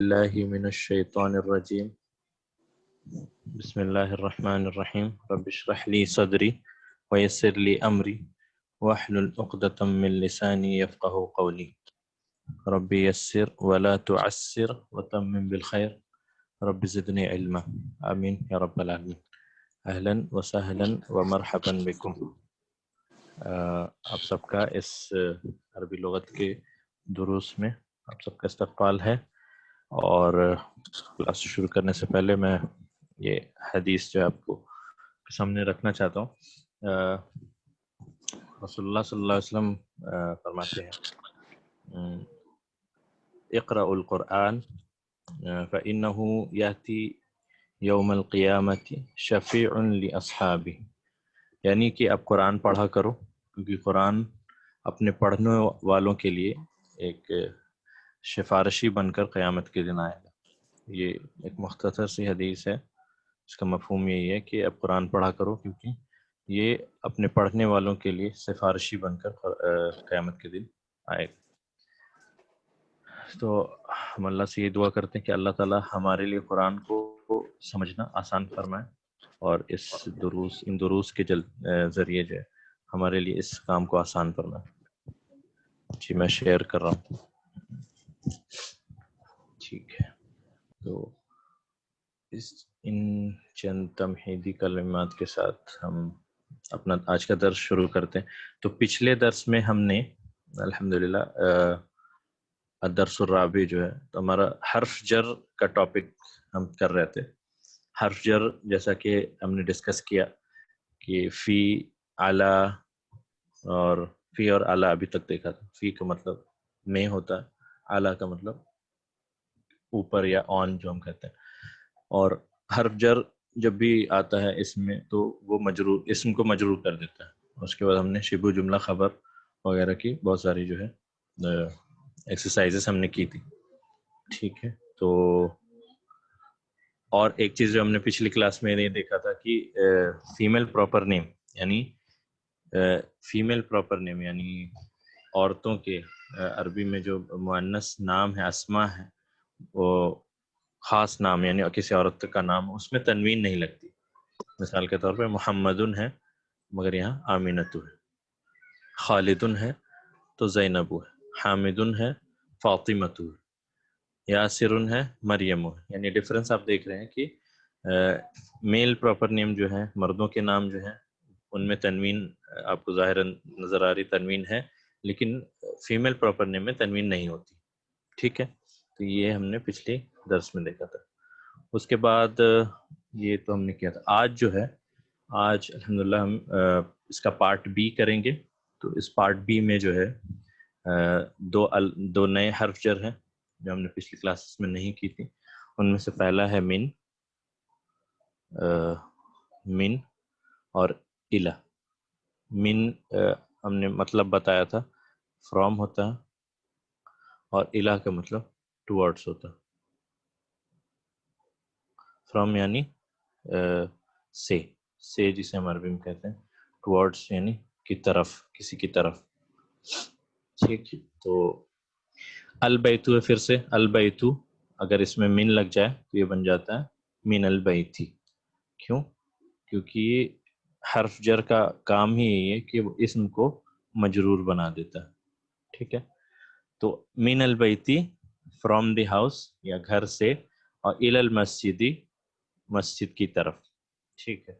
الله من الشيطان الرجيم بسم الله الرحمن الرحيم رب اشرح لي صدري ويسر لي أمري واحلل عقدة من لساني يفقه قولي رب يسر ولا تعسر وتمم بالخير رب زدني علما آمين يا رب العالمين. اہلا وسہلا ومرحبا بكم. آپ سب کا اس عربی لغت کے دروس میں آپ سب کا استقبال ہے، اور کلاس شروع کرنے سے پہلے میں یہ حدیث جو آپ کو سامنے رکھنا چاہتا ہوں. رسول اللہ صلی اللہ علیہ وسلم فرماتے ہیں اقرأوا القرآن فإنه يأتي یوم القیامت شفیع لاصحابہ، یعنی کہ آپ قرآن پڑھا کرو کیونکہ قرآن اپنے پڑھنے والوں کے لیے ایک سفارشی بن کر قیامت کے دن آئے گا. یہ ایک مختصر سی حدیث ہے، اس کا مفہوم یہی ہے کہ آپ قرآن پڑھا کرو کیونکہ یہ اپنے پڑھنے والوں کے لیے سفارشی بن کر قیامت کے دن آئے گا. تو ہم اللہ سے یہ دعا کرتے ہیں کہ اللہ تعالی ہمارے لیے قرآن کو سمجھنا آسان فرمائے، اور ان دروس کے ذریعے جو ہے ہمارے لیے اس کام کو آسان فرمائے. جی میں شیئر کر رہا ہوں. ٹھیک ہے، تو ان چند تمہیدی کلمات کے ساتھ ہم اپنا آج کا درس شروع کرتے ہیں. تو پچھلے درس میں ہم نے الحمدللہ الدرس الرابع جو ہے تو ہمارا حرف جر کا ٹاپک ہم کر رہے تھے. حرف جر جیسا کہ ہم نے ڈسکس کیا کہ فی، علی، اور فی اور علی ابھی تک دیکھا تھا. فی کا مطلب میں ہوتا ہے، علی کا مطلب اوپر یا آن جو ہم کہتے ہیں. اور حرف جر جب بھی آتا ہے اس میں تو وہ مجرور، اسم کو مجرور کر دیتا ہے. اس کے بعد ہم نے شبہ جملہ خبر وغیرہ کی بہت ساری جو ہے ایکسرسائزز ہم نے کی تھی. ٹھیک ہے، تو اور ایک چیز جو ہم نے پچھلی کلاس میں یہ دیکھا تھا کہ فیمیل پراپر نیم یعنی عورتوں کے عربی میں جو مؤنث نام ہے، اسماء ہے، وہ خاص نام یعنی کسی عورت کا نام، اس میں تنوین نہیں لگتی. مثال کے طور پہ محمدن ہے مگر یہاں آمینۃ ہے، خالدن ہے تو زینب ہے، حامدن ہے فاطمۃ ہے، یاسرن ہے مریم ہے. یعنی ڈفرنس آپ دیکھ رہے ہیں کہ میل پراپر نیم جو ہے، مردوں کے نام جو ہیں ان میں تنوین آپ کو ظاہر نظر آ رہی تنوین ہے، لیکن فیمیل پراپر نیم میں تنوین نہیں ہوتی. ٹھیک ہے، تو یہ ہم نے پچھلے درس میں دیکھا تھا. اس کے بعد یہ تو ہم نے کیا تھا. آج جو ہے، آج الحمدللہ ہم اس کا پارٹ بی کریں گے. تو اس پارٹ بی میں جو ہے دو نئے حرف جر ہیں جو ہم نے پچھلی کلاسز میں نہیں کی تھی. ان میں سے پہلا ہے من اور الہ. من ہم نے مطلب بتایا تھا، فرام ہوتا ہے، اور الہ کا مطلب ٹورڈز ہوتا ہے. فرام یعنی سے جسے ہم عربی میں کہتے ہیں، ٹورڈز یعنی کی طرف، کسی کی طرف. ٹھیک، تو البیتو ہے. پھر سے البیتو اگر اس میں من لگ جائے تو یہ بن جاتا ہے من البیتی. کیوں؟ کیونکہ یہ حرف جر کا کام ہی یہی ہے کہ وہ اسم کو مجرور بنا دیتا ہے. ٹھیک ہے، تو من البیتی فرام دی ہاؤس یا گھر سے، اور الی المسجدی مسجد کی طرف. ٹھیک ہے،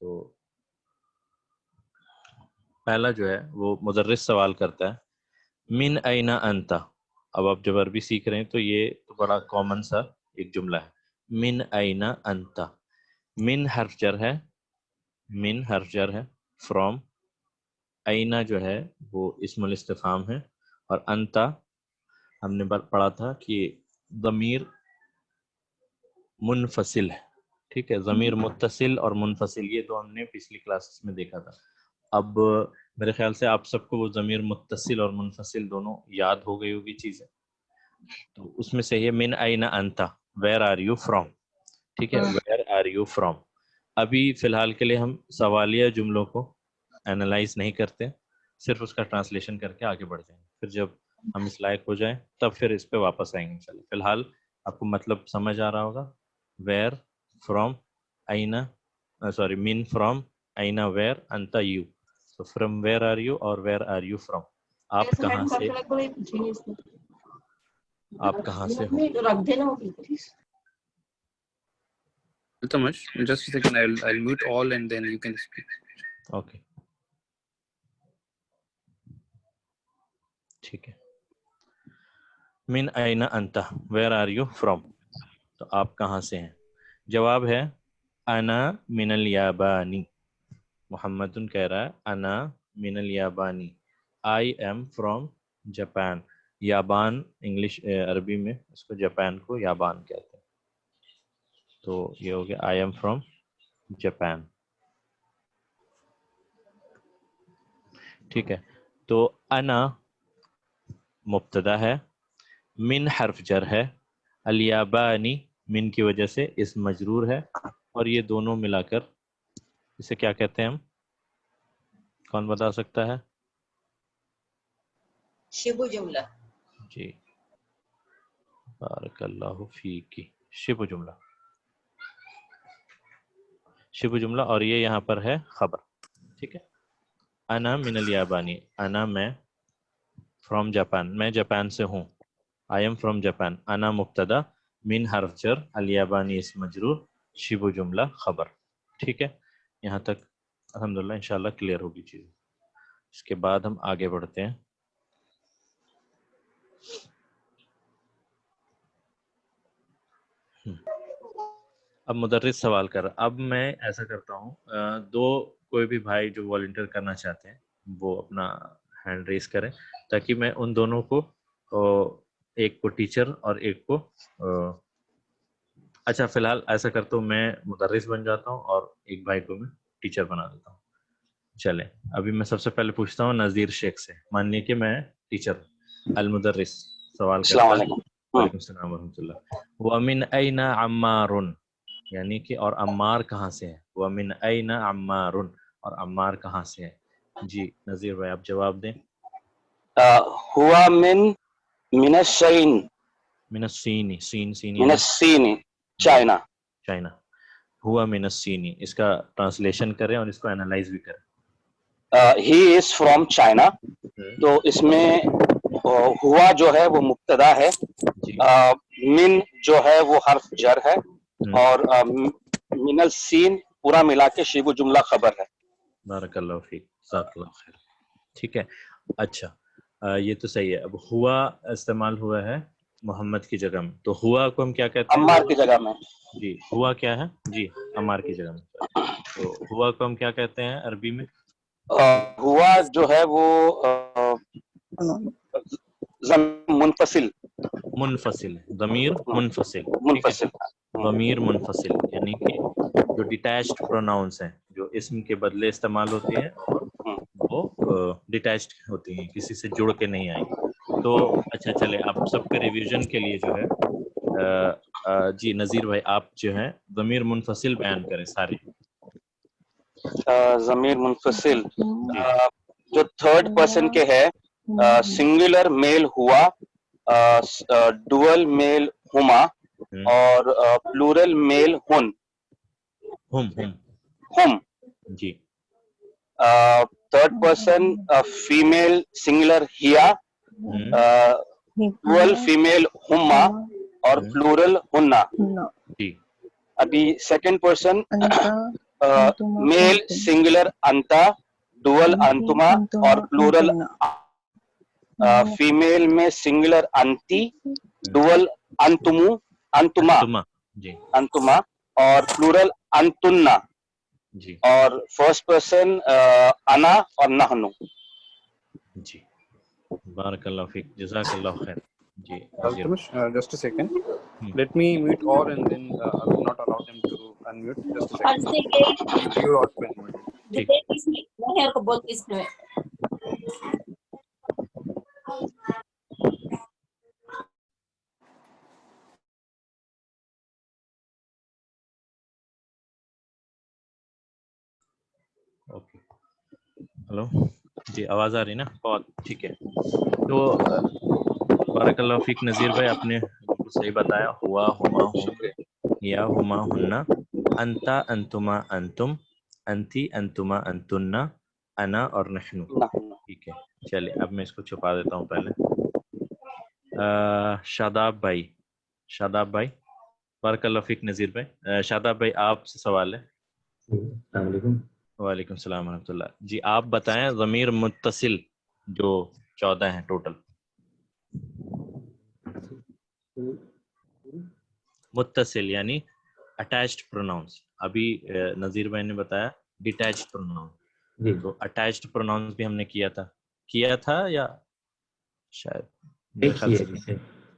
تو پہلا جو ہے وہ مدرس سوال کرتا ہے من این انت. اب آپ جب عربی سیکھ رہے ہیں تو یہ تو بڑا کامن سا ایک جملہ ہے، من این انت. من حرف جر ہے، فرام. اینا جو ہے وہ اسم الاستفہام ہے، اور انت ہم نے پڑھا تھا کہ ضمیر منفصل ہے. ٹھیک ہے، ضمیر متصل اور منفصل یہ تو ہم نے پچھلی کلاسز میں دیکھا تھا. اب میرے خیال سے آپ سب کو وہ ضمیر متصل اور منفصل دونوں یاد ہو گئی ہوگی چیزیں. تو اس میں سے یہ من این انت، ویئر آر یو فرام. ٹھیک ہے، ویئر آر یو فرام. ابھی فی الحال کے لیے ہم سوالیہ جملوں کو اینالائز نہیں کرتے، صرف اس کا ٹرانسلیشن کر کے آگے بڑھ جائیں گے. پھر جب ہم اس لائق ہو جائیں تب پھر اس پہ واپس آئیں گے انشاءاللہ. فی الحال آپ کو مطلب سمجھ آ رہا ہوگا. ویئر فرام اینا, سوری من فرام اینا ویئر انتا you. So from where are you اور where are you from. آپ کہاں سے, آپ کہاں سے ہو. Just a second, I'll mute all and then you can speak. Okay. ٹھیک ہے. من اینا انتا, where are you from. تو آپ کہاں سے ہیں. جواب ہے انا من الیابانی. محمد کہہ رہا ہے انا من الیابانی, آئی ایم فرام جاپان. یابان انگلش عربی میں اس کو جاپان کو یابان کہتے ہیں. تو یہ ہو گیا آئی ایم فرام جاپان. ٹھیک ہے. تو انا مبتدا ہے, من حرف جر ہے, الیابانی من کی وجہ سے اسم مجرور ہے, اور یہ دونوں ملا کر اسے کیا کہتے ہیں ہم, کون بتا سکتا ہے. شبہ جملہ. جی بارک اللہ فیکی. شبہ جملہ, شبہ جملہ, اور یہ یہاں پر ہے خبر. ٹھیک ہے. انا من الیابانی, انا میں, فرام جاپان میں جاپان سے ہوں, آئی ایم فرام جاپان. انا مبتدا, من حرف جر, الیابانی اسم مجرور, شبہ جملہ خبر. ٹھیک ہے. یہاں تک الحمدللہ انشاءاللہ کلیئر ہوگی چیز. اس کے بعد ہم آگے بڑھتے ہیں. اب مدرس سوال کر رہا. اب میں ایسا کرتا ہوں, دو کوئی بھی بھائی جو والنٹیئر کرنا چاہتے ہیں وہ اپنا ہینڈ ریز کریں, تاکہ میں ان دونوں کو, ایک کو ٹیچر اور ایک کو, اچھا فی الحال ایسا کرتا ہوں میں مدرس بن جاتا ہوں اور ایک بھائی کو میں ٹیچر بنا دیتا ہوں. چلیں ابھی میں سب سے پہلے پوچھتا ہوں نذیر شیخ سے. مان لیے کہ میں ٹیچر ہوں, المدرس سوال کرتا ہے. وعلیکم السلام ورحمۃ اللہ. وَمِنْ أَيْنَ عَمَّارٌ, یعنی کہ اور عمار کہاں سے ہے. وَمِنْ أَيْنَ عَمَّارٌ, اور عمار کہاں سے ہے. جی نذیر بھائی آپ جواب دیں. ہوا من الشین, من الصین, سین سین من الصین, چائنا. چائنا. ہوا من الصین, اس کا ٹرانسلیشن کریں اور اس کو انالائز بھی کریں. ہی از فرام چائنا. تو اس میں ہوا جو ہے وہ مبتدا ہے, جی من جو ہے وہ حرف جر ہے, اور من السین پورا ملا کے شبہ جملہ خبر ہے. بارک اللہ فیک, جزاک اللہ خیر. ٹھیک ہے. اچھا یہ تو صحیح ہے. اب ہوا استعمال ہوا ہے محمد کی جگہ میں, تو ہوا کو ہم کیا کہتے ہیں. عمار کی جگہ میں. جی ہوا کیا ہے. جی عمار کی جگہ میں. تو ہوا کو ہم کیا کہتے ہیں عربی میں. ہوا جو ہے وہ منفصل, منفصل, ضمیر منفصل. ٹھیک ہے. منفصل. ضمیر منفصل یعنی کہ جو ڈیٹیچڈ پروناؤنس ہیں جو اسم کے بدلے استعمال ہوتی ہیں اور وہ ڈیٹیچڈ ہوتی ہیں, کسی سے جڑ کے نہیں آئیں. تو اچھا چلے آپ سب کے ریویژن کے لیے جو ہے جی نذیر بھائی آپ جو ہیں ضمیر منفصل بیان کریں سارے. ضمیر منفصل جو تھرڈ پرسن کے ہے, سنگولر میل ہوا, ڈوئل میل ہما, اور پلورل میل ہن. ہم. جی. تھرڈ پرسن فیمیل سنگولر ہیا, ڈوئل فیمیل ہما, اور پلورل ہننا. جی. ابھی سیکنڈ پرسن میل سنگولر انتا, ڈوئل انتما, اور پلورل فیمیل میں سنگولر انتی, ڈوئل انتمو, انتما, جی انتما, اور پلورل انتنا. جی. اور فرسٹ پرسن انا اور نحنو. جی بارک اللہ فیک, جزاک اللہ خیر. جی Just a second. Let me mute all and then I will not allow them to unmute. Just a second. You are unmuted. کو بولتی اس میں. اوکے ہلو جی آواز آ رہی نا. بہت ٹھیک ہے. تو بارک اللہ فیک نذیر بھائی آپ نے بالکل صحیح بتایا. ہوا ہما ہم یا ہما ہننا، انتا انتما انتم، انتی انتما انتننا، انا اور نحنو. ٹھیک ہے چلے اب میں اس کو چھپا دیتا ہوں پہلے. شاداب بھائی، شاداب بھائی، بارک اللہ فیک. نذیر بھائی، شاداب بھائی آپ سے سوال ہے. السلام علیکم. وعلیکم السلام ورحمۃ اللہ. جی آپ بتائیں ضمیر متصل جو 14 ہیں ٹوٹل. متصل یعنی اٹیچڈ پروناؤنس. ابھی نذیر بھائی نے بتایا ڈیٹیچڈ پروناؤن. جی تو اٹیچڈ پروناؤنس بھی ہم نے کیا تھا یا شاید میرے خیال سے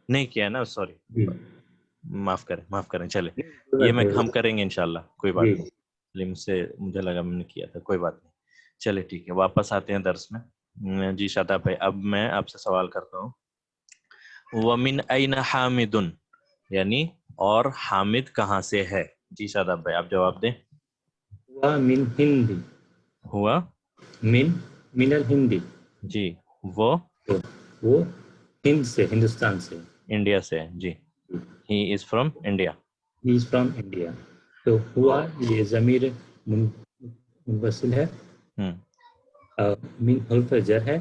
نہیں کیا نا. سوری، جی معاف کریں. چلے یہ ہم کریں گے انشاءاللہ، کوئی بات نہیں. علم سے مجھے لگا میں نے کیا تھا، کوئی بات نہیں. چلے ٹھیک ہے واپس آتے ہیں درس میں. جی شاداب بھائی اب میں آپ سے سوال کرتا ہوں. وَمِنْ أَيْنَ حَامِدٌ یعنی اور حامد کہاں سے ہے. جی شاداب بھائی آپ جواب دیں. ہوا من ہندی، ہوا من الہندی، جی وہ ہند سے، ہندوستان سے. انڈیا سے ہے. جی he is from India. He is from India. تو ہوا یہ ضمیر منفصل ہے، من حرف جر ہے.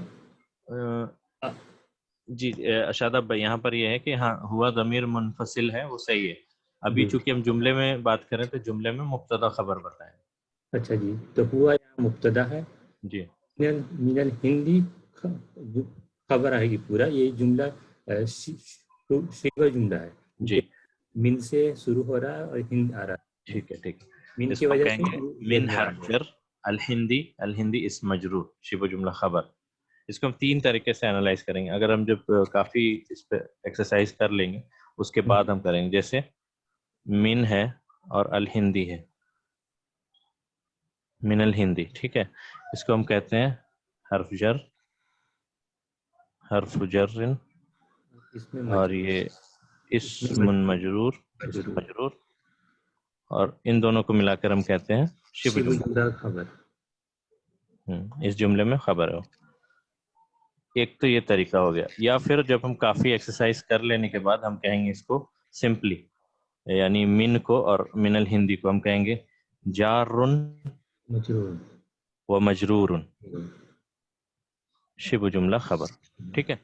جی شاداب بھائی یہاں پر یہ ہے کہ ہاں ہوا ضمیر منفصل ہے، وہ صحیح ہے. ابھی جی. چونکہ ہم جملے میں بات کریں تو جملے میں مبتدا خبر بتائیں. اچھا جی، تو ہوا یہاں مبتدا ہے. جی من الہندی خبر آئے گی پورا. یہ جملہ شیوا جملہ ہے. جی من سے شروع ہو رہا ہے اور ہند آ رہا ہے. ٹھیک ہے ٹھیک ہے. من اس کی کو ہم وجہ کہیں سے گے من حرف جر الہندی اسم مجرور شبہ جملہ خبر. اس کو ہم 3 طریقے سے انالائز کریں گے. اگر ہم جب کافی اس پہ ایکسرسائز کر لیں گے اس کے بعد ہم کریں گے. جیسے من ہے اور الہندی ہے، من الہندی. ٹھیک ہے اس کو ہم کہتے ہیں حرف جر اس میں اور مجرور، یہ اسم مجرور اور ان دونوں کو ملا کر ہم کہتے ہیں شبہ شبہ جملہ. جملہ خبر. اس جملے میں خبر ہے. ایک تو یہ طریقہ ہو گیا. یا پھر جب ہم کافی ایکسرسائز کر لینے کے بعد ہم کہیں گے اس کو سمپلی، یعنی من کو اور من الہندی کو ہم کہیں گے جارن مجرور و مجرور شبہ جملہ خبر. ٹھیک ہے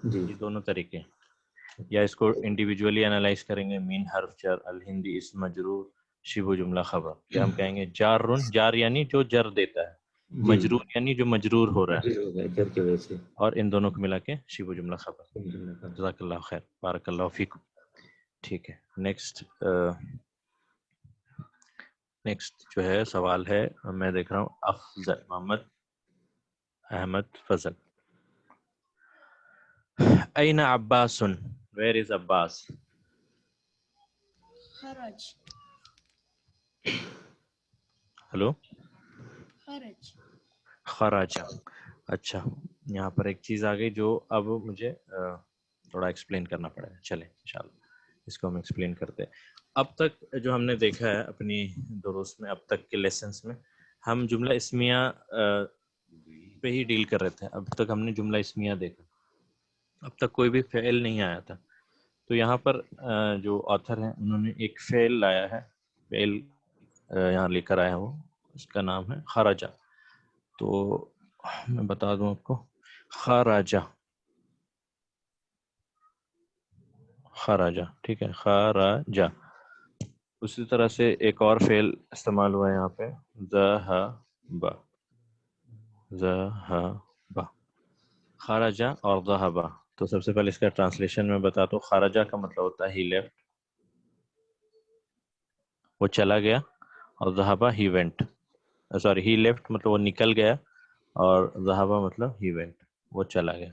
جی. یہ دونوں طریقے. یا اس کو انڈیویجولی انالائز کریں گے من حرف جر الہندی اسم مجرور شبہ جملہ خبر. یا ہم کہیں گے جارن، جار یعنی جو جر دیتا ہے، جی مجرور یعنی جو مجرور ہو رہا ہے، مجرور ہو گیا جر کی وجہ سے. اور ان دونوں کو ملا کے شبہ جملہ خبر. شبہ جملہ خبر. جزاک اللہ خیر، بارک اللہ فیکم. ٹھیک ہے نیکسٹ جو ہے سوال ہے، میں دیکھ رہا ہوں افضل محمد احمد فضل. این عباس، ویر از عباس؟ خرج. ہلو خرج. خراجہ. اچھا یہاں پر ایک چیز آ گئی جو اب مجھے تھوڑا ایکسپلین کرنا پڑے گا. چلے انشاءاللہ اس کو ہم ایکسپلین کرتے ہیں. اب تک جو ہم نے دیکھا ہے اپنی دروس میں، اب تک کے لیسنس میں ہم جملہ اسمیہ پہ ہی ڈیل کر رہے تھے. اب تک ہم نے جملہ اسمیہ دیکھا، اب تک کوئی بھی فعل نہیں آیا تھا. تو یہاں پر جو آتھر ہیں انہوں نے ایک فعل لایا ہے، فعل یہاں لے کر آیا وہ، اس کا نام ہے خراجہ. تو میں بتا دوں آپ کو، خراجہ، خراجہ. ٹھیک ہے خراجہ. اسی طرح سے ایک اور فعل استعمال ہوا ہے یہاں پہ، ذہب، ذہب، خراجہ اور ذہبہ. تو سب سے پہلے اس کا ٹرانسلیشن میں بتا دوں. خراجہ کا مطلب ہوتا ہے ہی لیفٹ، وہ چلا گیا، اور ذہبہ he went, sorry he left مطلب وہ نکل گیا، اور ذہبہ مطلب ہی وینٹ، وہ چلا گیا.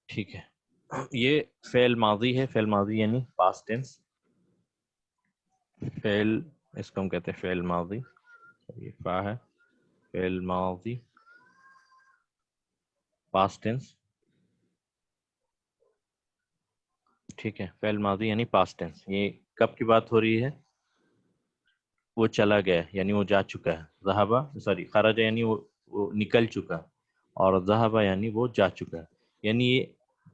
ٹھیک ہے یہ فعل ماضی ہے. فعل ماضی یعنی پاسٹ ٹینس. فعل اس کو ہم کہتے ہیں فعل ماضی. یہ فا ہے، فعل ماضی پاسٹ ٹینس. ٹھیک ہے فعل ماضی یعنی پاسٹ ٹینس. یہ کب کی بات ہو رہی ہے؟ وہ چلا گیا یعنی وہ جا چکا ہے. ذہبہ سوری خرج یعنی وہ نکل چکا، اور ذہبہ یعنی وہ جا چکا ہے. یعنی یہ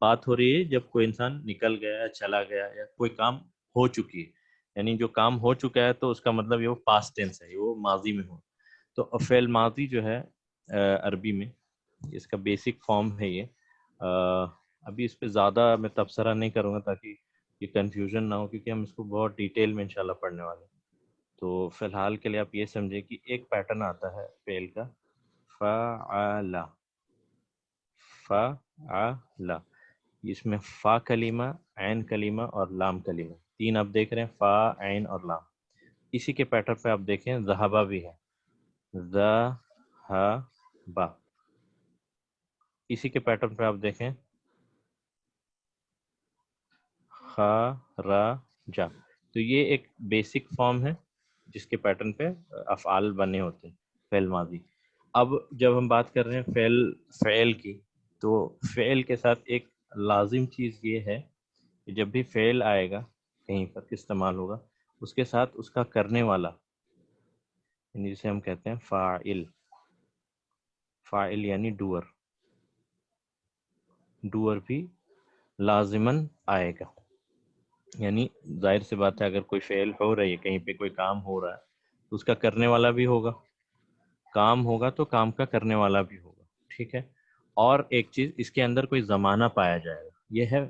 بات ہو رہی ہے جب کوئی انسان نکل گیا یا چلا گیا یا کوئی کام ہو چکی ہے، یعنی جو کام ہو چکا ہے تو اس کا مطلب یہ وہ پاسٹ ٹینس ہے، یہ وہ ماضی میں ہو. تو فعل ماضی جو ہے عربی میں اس کا بیسک فارم ہے یہ. ابھی اس پہ زیادہ میں تبصرہ نہیں کروں گا تاکہ یہ کنفیوژن نہ ہو، کیونکہ ہم اس کو بہت ڈیٹیل میں انشاءاللہ پڑھنے والے ہیں. تو فی الحال کے لیے آپ یہ سمجھیں کہ ایک پیٹرن آتا ہے فعل کا، فعل، فعل. اس میں فا کلمہ، عین کلمہ اور لام کلمہ، تین آپ دیکھ رہے ہیں، فا، عین اور لام. اسی کے پیٹرن پہ آپ دیکھیں ذہبہ بھی ہے، ذہبہ. اسی کے پیٹرن پہ آپ دیکھیں خرجہ. تو یہ ایک بیسک فارم ہے جس کے پیٹرن پہ افعال بنے ہوتے ہیں فعل ماضی. اب جب ہم بات کر رہے ہیں فعل کی، تو فعل کے ساتھ ایک لازم چیز یہ ہے کہ جب بھی فعل آئے گا کہیں پر استعمال ہوگا، اس کے ساتھ اس کا کرنے والا، یعنی جسے ہم کہتے ہیں فاعل. فاعل یعنی ڈوور، ڈوور بھی لازماً آئے گا. یعنی ظاہر سی بات ہے اگر کوئی فعل ہو رہی ہے، کہیں پہ کوئی کام ہو رہا ہے تو اس کا کرنے والا بھی ہوگا، کام ہوگا تو کام کا کرنے والا بھی ہوگا. ٹھیک ہے. اور ایک چیز اس کے اندر کوئی زمانہ پایا جائے گا. یہ ہے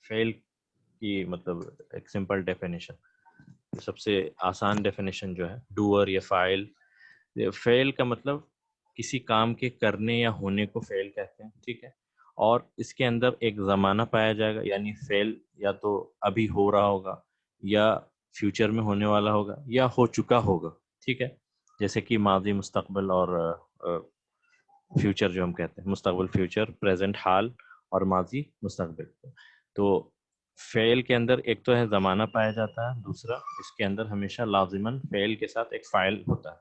فعل کی مطلب ایک سمپل ڈیفینیشن، سب سے آسان ڈیفینیشن جو ہے ڈوور یا فاعل. فعل کا مطلب کسی کام کے کرنے یا ہونے کو فعل کہتے ہیں. ٹھیک ہے. اور اس کے اندر ایک زمانہ پایا جائے گا، یعنی فعل یا تو ابھی ہو رہا ہوگا یا فیوچر میں ہونے والا ہوگا یا ہو چکا ہوگا. ٹھیک ہے. جیسے کہ ماضی، مستقبل اور فیوچر جو ہم کہتے ہیں، مستقبل فیوچر، پریزنٹ حال اور ماضی مستقبل. تو فعل کے اندر ایک تو ہے زمانہ پایا جاتا ہے، دوسرا اس کے اندر ہمیشہ لازماً فعل کے ساتھ ایک فاعل ہوتا ہے.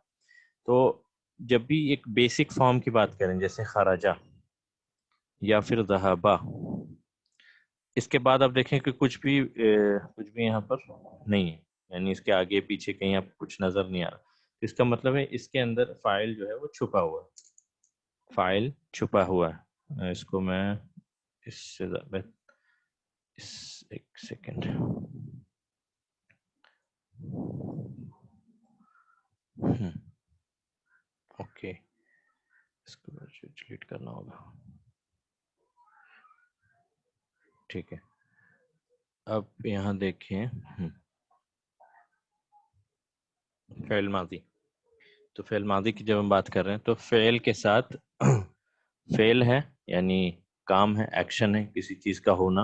تو جب بھی ایک بیسک فارم کی بات کریں جیسے خرجہ یا پھر ذہبہ، اس کے بعد آپ دیکھیں کہ کچھ بھی یہاں پر نہیں ہے، یعنی اس کے آگے پیچھے کہیں آپ کچھ نظر نہیں آ رہا. اس کا مطلب ہے اس کے اندر فاعل جو ہے وہ چھپا ہوا ہے، فاعل چھپا ہوا ہے. اس کو میں اس سے ایک سیکنڈ، اوکے، اس کو ڈیلیٹ کرنا ہوگا. ٹھیک ہے. اب یہاں دیکھیں فعل ماضی. تو فعل ماضی کی جب ہم بات کر رہے ہیں تو فعل کے ساتھ فعل ہے یعنی کام ہے، ایکشن ہے، کسی چیز کا ہونا،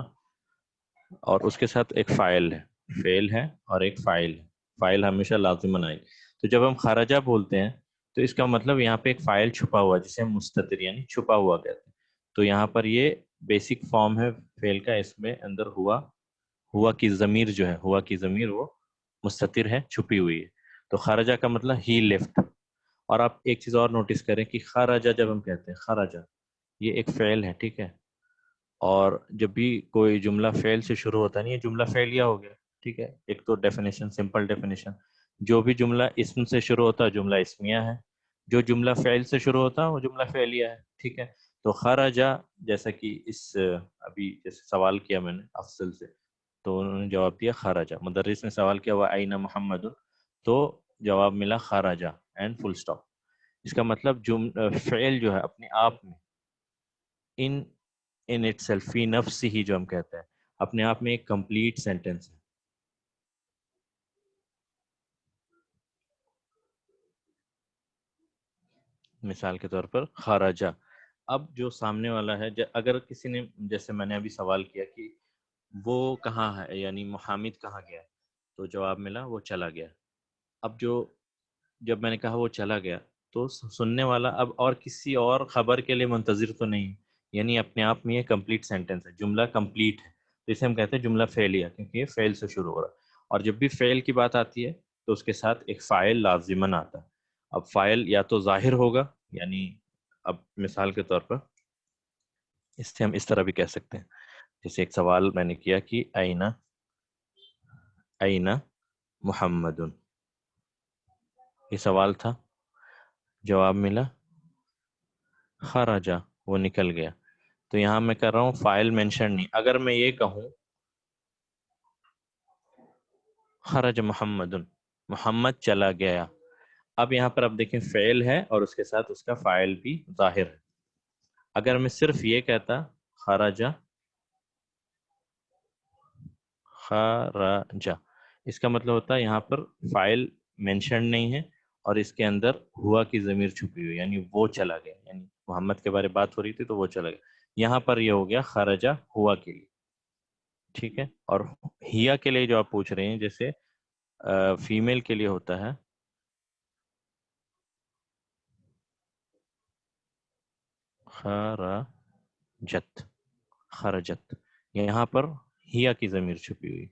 اور اس کے ساتھ ایک فاعل ہے. فعل ہے اور ایک فاعل ہے. فاعل ہمیشہ لازماً آئے. تو جب ہم خرجہ بولتے ہیں تو اس کا مطلب یہاں پہ ایک فاعل چھپا ہوا جسے ہم مستتر یعنی چھپا ہوا کہتے ہیں. تو یہاں پر یہ بیسک فارم ہے فعل کا، اس میں اندر ہوا کی ضمیر جو ہے، ہوا کی ضمیر وہ مستتر ہے، چھپی ہوئی ہے. تو خرجہ کا مطلب ہی لیفٹ. اور آپ ایک چیز اور نوٹس کریں کہ خرجہ جب ہم کہتے ہیں خرجہ، یہ ایک فعل ہے. ٹھیک ہے. اور جب بھی کوئی جملہ فعل سے شروع ہوتا ہے، نہیں یہ جملہ فعلیہ ہو گیا. ٹھیک ہے. ایک تو ڈیفینیشن، سمپل ڈیفینیشن، جو بھی جملہ اسم سے شروع ہوتا ہے جملہ اسمیہ ہے، جو جملہ فعل سے شروع ہوتا ہے وہ جملہ فعلیہ ہے. ٹھیک ہے. تو خرجہ جیسا کہ ابھی جیسے سوال کیا میں نے افضل سے، تو انہوں نے جواب دیا خرجہ. مدرس نے سوال کیا وَأَيْنَ مُحَمَّدٌ، تو جواب ملا خرجہ اینڈ فل سٹاپ. اس کا مطلب فعل جو ہے اپنے آپ میں ان اٹ سیلف، فی نفس ہی جو ہم کہتے ہیں، اپنے آپ میں ایک کمپلیٹ سینٹینس ہے. مثال کے طور پر خرجہ. اب جو سامنے والا ہے، اگر کسی نے جیسے میں نے ابھی سوال کیا کہ وہ کہاں ہے، یعنی محمد کہاں گیا، تو جواب ملا وہ چلا گیا. اب جب میں نے کہا وہ چلا گیا تو سننے والا اب اور کسی اور خبر کے لیے منتظر تو نہیں، یعنی اپنے آپ میں یہ کمپلیٹ سینٹینس ہے، جملہ کمپلیٹ ہے. تو اسے ہم کہتے ہیں جملہ فعلیہ، کیونکہ یہ فعل سے شروع ہو رہا ہے. اور جب بھی فعل کی بات آتی ہے تو اس کے ساتھ ایک فاعل لازماً آتا ہے. اب فاعل یا تو ظاہر ہوگا، یعنی اب مثال کے طور پر اس سے ہم اس طرح بھی کہہ سکتے ہیں، جیسے ایک سوال میں نے کیا کہ اینا محمد، یہ سوال تھا، جواب ملا خرجہ، وہ نکل گیا. تو یہاں میں کر رہا ہوں فائل مینشن نہیں. اگر میں یہ کہوں خرج محمد، محمد چلا گیا، اب یہاں پر اب دیکھیں فعل ہے اور اس کے ساتھ اس کا فاعل بھی ظاہر ہے. اگر میں صرف یہ کہتا خرجہ، خرجہ، اس کا مطلب ہوتا ہے یہاں پر فاعل مینشن نہیں ہے اور اس کے اندر ہوا کی ضمیر چھپی ہوئی، یعنی وہ چلا گیا، یعنی محمد کے بارے بات ہو رہی تھی تو وہ چلا گیا. یہاں پر یہ ہو گیا خرجہ ہوا کے لیے. ٹھیک ہے. اور ہیا کے لیے جو آپ پوچھ رہے ہیں جیسے فیمیل کے لیے ہوتا ہے خرجت، خرجت، یہاں پر ہیا کی ضمیر چھپی ہوئی.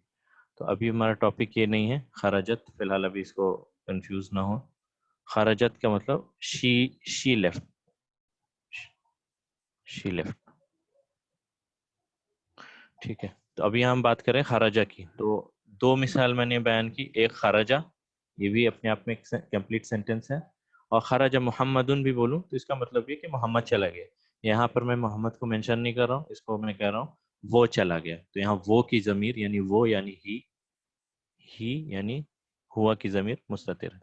تو ابھی ہمارا ٹاپک یہ نہیں ہے خرجت، فی الحال ابھی اس کو کنفیوز نہ ہو. خرجت کا مطلب شی لیفٹ، شی لیفٹ. ٹھیک ہے. تو ابھی ہم بات کریں خرجہ کی. تو دو مثال میں نے بیان کی، ایک خرجہ، یہ بھی اپنے آپ میں ایک کمپلیٹ سینٹنس ہے، اور خرج محمدن بھی بولوں تو اس کا مطلب یہ کہ محمد چلا گیا. یہاں پر میں محمد کو مینشن نہیں کر رہا ہوں، اس کو میں کہہ رہا ہوں وہ چلا گیا. تو یہاں وہ کی ضمیر یعنی وہ یعنی ہی یعنی ہوا کی ضمیر مستتر ہے.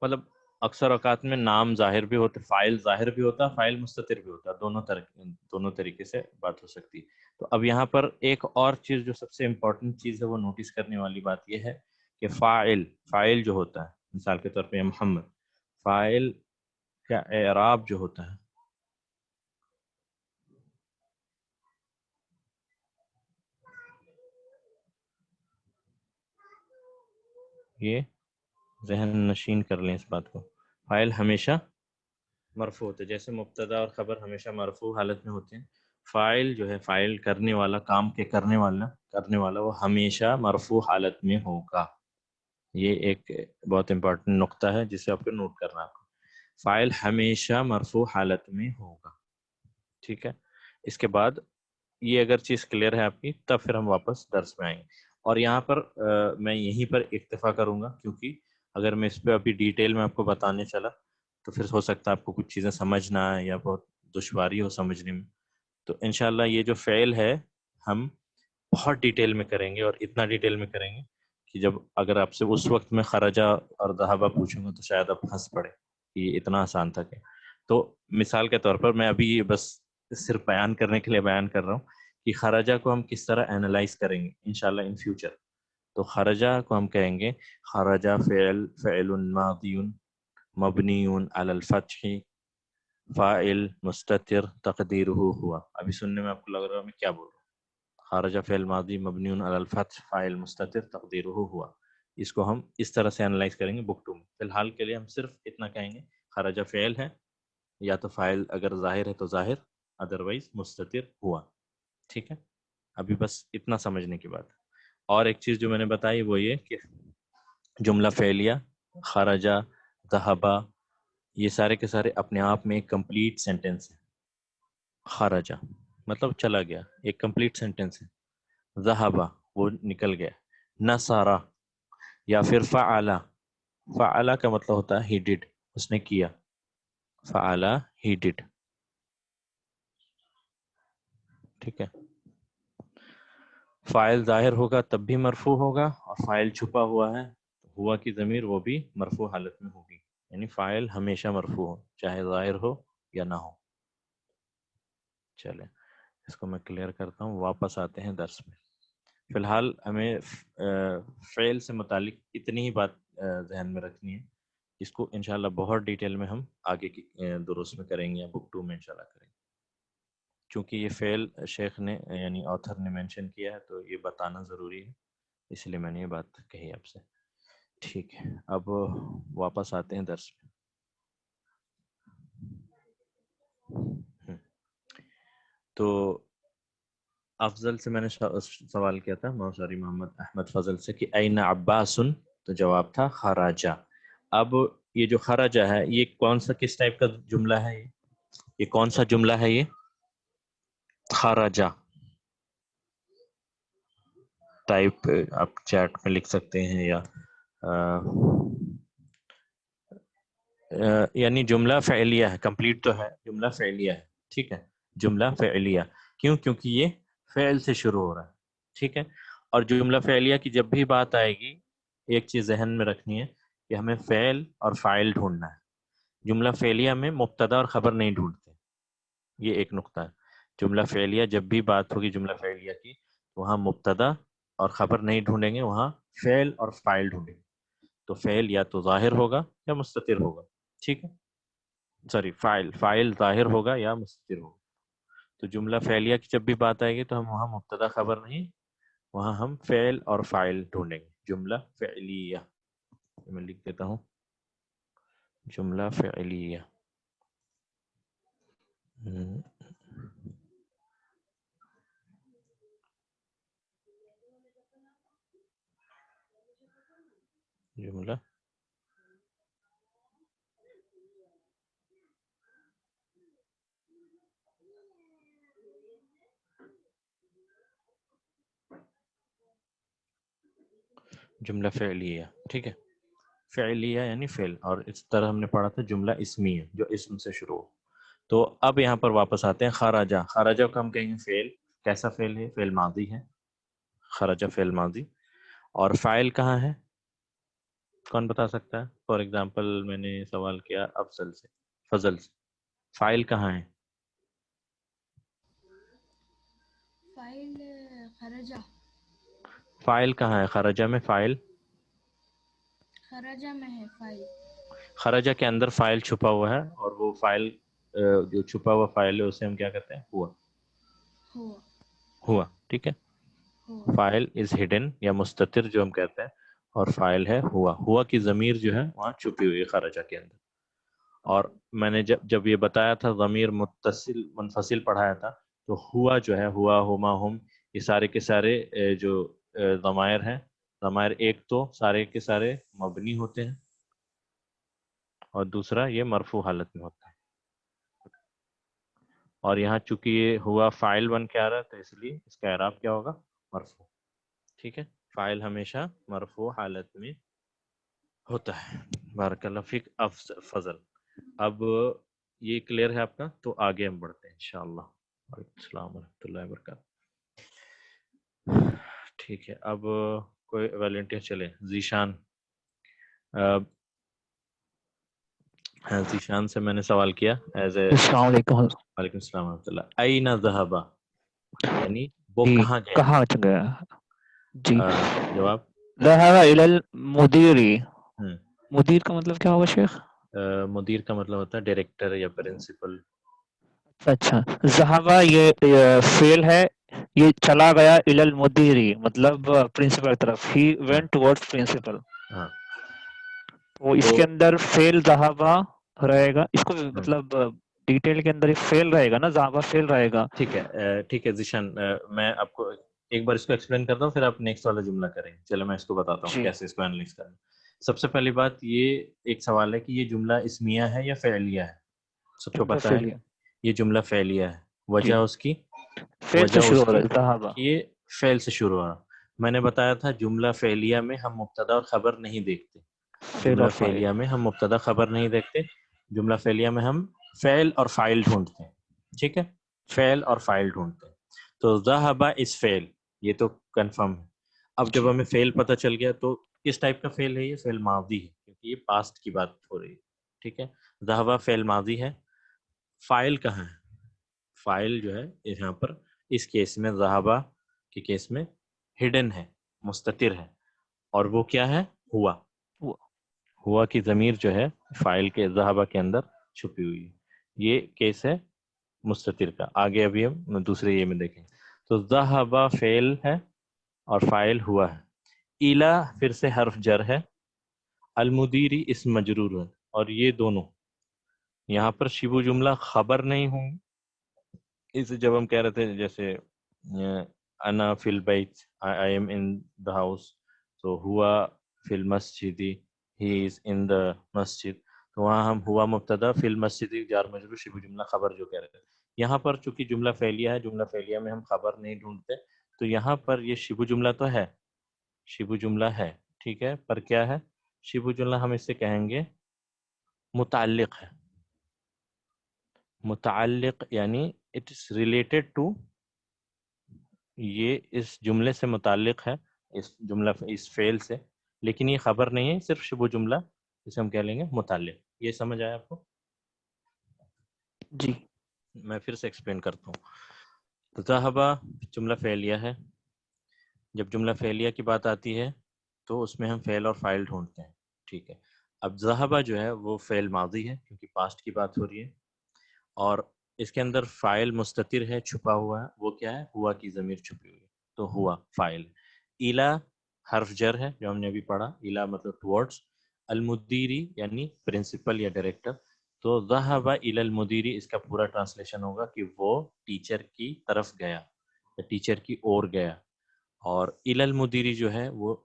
مطلب اکثر اوقات میں نام ظاہر بھی ہوتا، فائل ظاہر بھی ہوتا، فائل مستتر بھی ہوتا، دونوں طریقے سے بات ہو سکتی. تو اب یہاں پر ایک اور چیز جو سب سے امپورٹنٹ چیز ہے وہ نوٹس کرنے والی بات یہ ہے کہ فائل جو ہوتا ہے، مثال کے طور پہ محمد، فائل کا اعراب جو ہوتا ہے یہ ذہن نشین کر لیں اس بات کو، فائل ہمیشہ مرفوع ہوتے، جیسے مبتدا اور خبر ہمیشہ مرفوع حالت میں ہوتے ہیں. فائل جو ہے، فائل کرنے والا، کام کے کرنے والا وہ ہمیشہ مرفوع حالت میں ہوگا. یہ ایک بہت امپورٹنٹ نقطہ ہے جسے آپ کو نوٹ کرنا ہے. فائل ہمیشہ مرفوع حالت میں ہوگا. ٹھیک ہے. اس کے بعد یہ اگر چیز کلیئر ہے آپ کی تب پھر ہم واپس درس میں آئیں گے. اور یہاں پر میں یہیں پر اکتفا کروں گا، کیونکہ اگر میں اس پہ ابھی ڈیٹیل میں آپ کو بتانے چلا تو پھر ہو سکتا ہے آپ کو کچھ چیزیں سمجھ نہ آئے یا بہت دشواری ہو سمجھنے میں. تو انشاءاللہ یہ جو فعل ہے ہم بہت ڈیٹیل میں کریں گے، اور اتنا ڈیٹیل میں کریں گے کہ جب اگر آپ سے اس وقت میں خرجہ اور ذہبہ پوچھوں گا تو شاید آپ ہنس پڑے کہ یہ اتنا آسان تھا. کہ تو مثال کے طور پر میں ابھی یہ بس صرف بیان کرنے کے لیے بیان کر رہا ہوں کہ خرجہ کو ہم کس طرح اینالائز کریں گے انشاءاللہ ان فیوچر. تو خرجہ کو ہم کہیں گے خرجہ فعل ماضی مبنی علی الفتح فاعل مستتر تقدیرہ ہوا. ابھی سننے میں آپ کو لگ رہا ہے میں کیا بول رہا ہوں. خرجہ فعل ماضی مبنی علی الفتح فاعل مستتر تقدیرہ ہوا. اس کو ہم اس طرح سے انالائز کریں گے بک 2 میں. فی الحال کے لیے ہم صرف اتنا کہیں گے خرجہ فعل ہے، یا تو فاعل اگر ظاہر ہے تو ظاہر، ادروائز مستتر ہوا. ٹھیک ہے. ابھی بس اتنا سمجھنے کی بات. اور ایک چیز جو میں نے بتائی وہ یہ کہ جملہ فعلیہ، خرجہ، ذہبہ، یہ سارے کے سارے اپنے آپ میں ایک کمپلیٹ سینٹنس ہے. خرجہ مطلب چلا گیا، ایک کمپلیٹ سینٹنس ہے. ذہبہ وہ نکل گیا. نصرہ یا پھر فعلا، فعلا کا مطلب ہوتا ہے ہی ڈڈ، اس نے کیا. فعلا ہی ڈڈ. ٹھیک ہے. فاعل ظاہر ہوگا تب بھی مرفوع ہوگا، اور فاعل چھپا ہوا ہے ہوا کی ضمیر وہ بھی مرفوع حالت میں ہوگی. یعنی فاعل ہمیشہ مرفوع ہو چاہے ظاہر ہو یا نہ ہو. چلیں اس کو میں کلیئر کرتا ہوں، واپس آتے ہیں درس میں. فی الحال ہمیں فعل سے متعلق اتنی ہی بات ذہن میں رکھنی ہے. اس کو انشاءاللہ بہت ڈیٹیل میں ہم آگے کی دروس میں کریں گے یا بک 2 میں انشاءاللہ کریں گے. چونکہ یہ فعل شیخ نے یعنی آتھر نے مینشن کیا ہے تو یہ بتانا ضروری ہے، اس لیے میں نے یہ بات کہی آپ سے. ٹھیک ہے. اب واپس آتے ہیں درس میں. تو افضل سے میں نے سوال کیا تھا، محمد احمد فضل سے کہ این عباسن، تو جواب تھا خراجہ. اب یہ جو خراجہ ہے یہ کون سا کس ٹائپ کا جملہ ہے؟ یہ کون سا جملہ ہے؟ یہ خراجہ ٹائپ آپ چیٹ میں لکھ سکتے ہیں یا یعنی جملہ فعلیہ ہے، کمپلیٹ تو ہے، جملہ فعلیہ ہے، ٹھیک ہے، جملہ فعلیہ. کیوں؟ کیونکہ یہ فعل سے شروع ہو رہا ہے، ٹھیک ہے. اور جملہ فعلیہ کی جب بھی بات آئے گی ایک چیز ذہن میں رکھنی ہے کہ ہمیں فعل اور فاعل ڈھونڈنا ہے. جملہ فعلیہ میں مبتدا اور خبر نہیں ڈھونڈتے، یہ ایک نقطہ ہے. جملہ فعلیہ جب بھی بات ہوگی جملہ فعلیہ کی، وہاں مبتدا اور خبر نہیں ڈھونڈیں گے، وہاں فعل اور فاعل ڈھونڈیں گے. تو فعل یا تو ظاہر ہوگا یا مستتر ہوگا، ٹھیک ہے، سوری فاعل ظاہر ہوگا یا مستتر ہوگا. تو جملہ فعلیہ کی جب بھی بات آئے گی تو ہم وہاں مبتدا خبر نہیں، وہاں ہم فعل اور فاعل ڈھونڈیں گے. جملہ فعلیہ میں لکھ دیتا ہوں، جملہ فعلیہ. جملہ جملہ فعلیہ، ٹھیک ہے. فعلیہ یعنی فعل، اور اس طرح ہم نے پڑھا تھا جملہ اسمیہ جو اسم سے شروع ہو. تو اب یہاں پر واپس آتے ہیں خرجہ. خرجہ کو ہم کہیں گے فعل. کیسا فعل ہے؟ فعل ماضی ہے، خرجہ فعل ماضی. اور فاعل کہاں ہے؟ کون بتا سکتا ہے؟ فار ایگزامپل میں نے سوال کیا افضل سے، فضل سے، فاعل کہاں ہے؟ فائل خرجہ. فاعل کہاں ہے خرجہ میں؟ فاعل خرجہ میں ہے فائل. خرجہ کے اندر فاعل چھپا ہوا ہے، اور وہ فاعل جو چھپا ہوا فاعل ہے اسے ہم کیا کہتے ہیں؟ ہوا. ہوا. ہوا، ٹھیک ہے. ہوا. فاعل از ہڈن یا مستتر جو ہم کہتے ہیں، اور فاعل ہے ہوا. ہوا کی ضمیر جو ہے وہاں چھپی ہوئی ہے خرجہ کے اندر. اور میں نے جب یہ بتایا تھا ضمیر متصل منفصل پڑھایا تھا، تو ہوا جو ہے، ہوا، ہما، ہم، یہ سارے کے سارے جو ضمائر ہیں، ضمائر ایک تو سارے کے سارے مبنی ہوتے ہیں، اور دوسرا یہ مرفوع حالت میں ہوتا ہے. اور یہاں چونکہ یہ ہوا فاعل بن کے آ رہا ہے تو اس لیے اس کا اعراب کیا ہوگا؟ مرفوع، ٹھیک ہے. فاعل ہمیشہ مرفوع حالت میں ہوتا ہے. بارک اللہ فیک فضل. اب یہ کلیئر ہے آپ کا؟ تو آگے ہم بڑھتے ہیں انشاءاللہ. وعلیکم السلام ورحمۃ اللہ وبرکاتہ. ٹھیک ہے، اب کوئی والنٹیئر چلے. ذیشان، ذیشان سے میں نے سوال کیا ایز اے. السلام علیکم. وعلیکم السلام ورحمۃ اللہ. این ذہب یعنی وہ جی کہاں گیا؟ کہاں گیا؟ جی جواب ذهب الى المدير. ہم، مدیر کا مطلب کیا ہوگا شیخ؟ مدیر کا مطلب ہوتا ہے ڈائریکٹر یا پرنسپل. اچھا، ذهب یہ فعل ہے، یہ چلا گیا الى المدير مطلب پرنسپل کی طرف. he went towards principal. ہاں، وہ اس تو کے اندر فعل ذهب رہے گا. اس کو مطلب ڈیٹیل کے اندر فعل رہے گا نا، ذهب فعل رہے گا. ٹھیک ہے، ٹھیک ہے ذیشان، میں آپ کو ایک بار اس کو ایکسپلین کرتا ہوں، پھر آپ نیکسٹ والا جملہ کریں. چلو میں اس کو بتاتا ہوں جی کیسے اس کو انالائز کرنا. سب سے پہلی بات، یہ ایک سوال ہے کہ یہ جملہ اسمیہ ہے یا فعلیہ ہے. سب کو جملہ پتہ ہے فعلیہ. یہ جملہ فعلیہ ہے. جی وجہ اس کی، فعل وجہ سے شروع اس ہو رہا کی ہے ذهب. کہ یہ فعل سے شروع ہو رہا. میں نے بتایا تھا جملہ فعلیہ میں ہم مبتدا اور خبر نہیں دیکھتے. فعل جملہ اور فاعل. فعلیہ میں ہم مبتدا خبر نہیں دیکھتے. جملہ فعلیہ میں ہم فعل اور فاعل ڈھونڈتے ہیں، ٹھیک ہے، فعل اور فاعل ڈھونڈتے ہیں. تو ذہب اس فعل، یہ تو کنفرم ہے. اب جب جی ہمیں فعل پتہ چل گیا تو کس ٹائپ کا فعل ہے؟ یہ فعل ماضی ہے، کیونکہ یہ پاسٹ کی بات ہو رہی ہے، ٹھیک ہے. ذہب فعل ماضی ہے. فاعل کہاں ہے؟ فاعل جو ہے یہاں پر اس کیس میں، ذہب کے کیس میں ہڈن ہے، مستتر ہے. اور وہ کیا ہے؟ ہوا. وہ ہوا کی ضمیر جو ہے فاعل کے ذہبہ کے اندر چھپی ہوئی ہے. یہ کیس ہے مستتر کا. آگے ابھی ہم دوسرے یہ میں دیکھیں. تو ذہبہ فعل ہے اور فاعل ہوا ہے. ایلا پھر سے حرف جر ہے. المدیری اسم مجرور ہے. اور یہ دونوں یہاں پر شبہ جملہ خبر نہیں ہوں. اسے جب ہم کہہ رہے تھے جیسے انا فی البیت، I am in the house, تو ہوا فی المسجد، ہی از ان دا مسجد، تو وہاں ہم ہوا مبتدا فی المسجد جار مجرور شبہ جملہ خبر جو کہہ رہے تھے. یہاں پر چونکہ جملہ فعلیہ ہے، جملہ فعلیہ میں ہم خبر نہیں ڈھونڈتے، تو یہاں پر یہ شبہ جملہ تو ہے، شبہ جملہ ہے، ٹھیک ہے، پر کیا ہے؟ شبہ جملہ ہم اس سے کہیں گے متعلق ہے. متعلق یعنی اٹ از ریلیٹڈ ٹو، یہ اس جملے سے متعلق ہے، اس جملہ اس فعل سے، لیکن یہ خبر نہیں ہے، صرف شبہ جملہ جسے ہم کہہ لیں گے متعلق. یہ سمجھ آیا آپ کو؟ جی. میں پھر سے ایکسپلین کرتا ہوں. ذہبہ جملہ فعلیہ ہے. جب جملہ فعلیہ کی بات آتی ہے تو اس میں ہم فعل اور فاعل ڈھونڈتے ہیں. ٹھیک ہے. اب ذہبہ جو ہے وہ فعل ماضی ہے کیونکہ پاسٹ کی بات ہو رہی ہے، اور اس کے اندر فاعل مستتر ہے، چھپا ہوا ہے. وہ کیا ہے؟ ہوا کی ضمیر چھپی ہوئی ہے، تو ہوا فاعل. الا حرف جر ہے جو ہم نے ابھی پڑھا. الا مطلب ٹورڈز. المدیری یعنی پرنسپل یا ڈائریکٹر. تو ذہب الی المدیری اس کا پورا ٹرانسلیشن ہوگا کہ وہ ٹیچر کی طرف گیا یا ٹیچر کی اور گیا. اور الی المدیری جو ہے وہ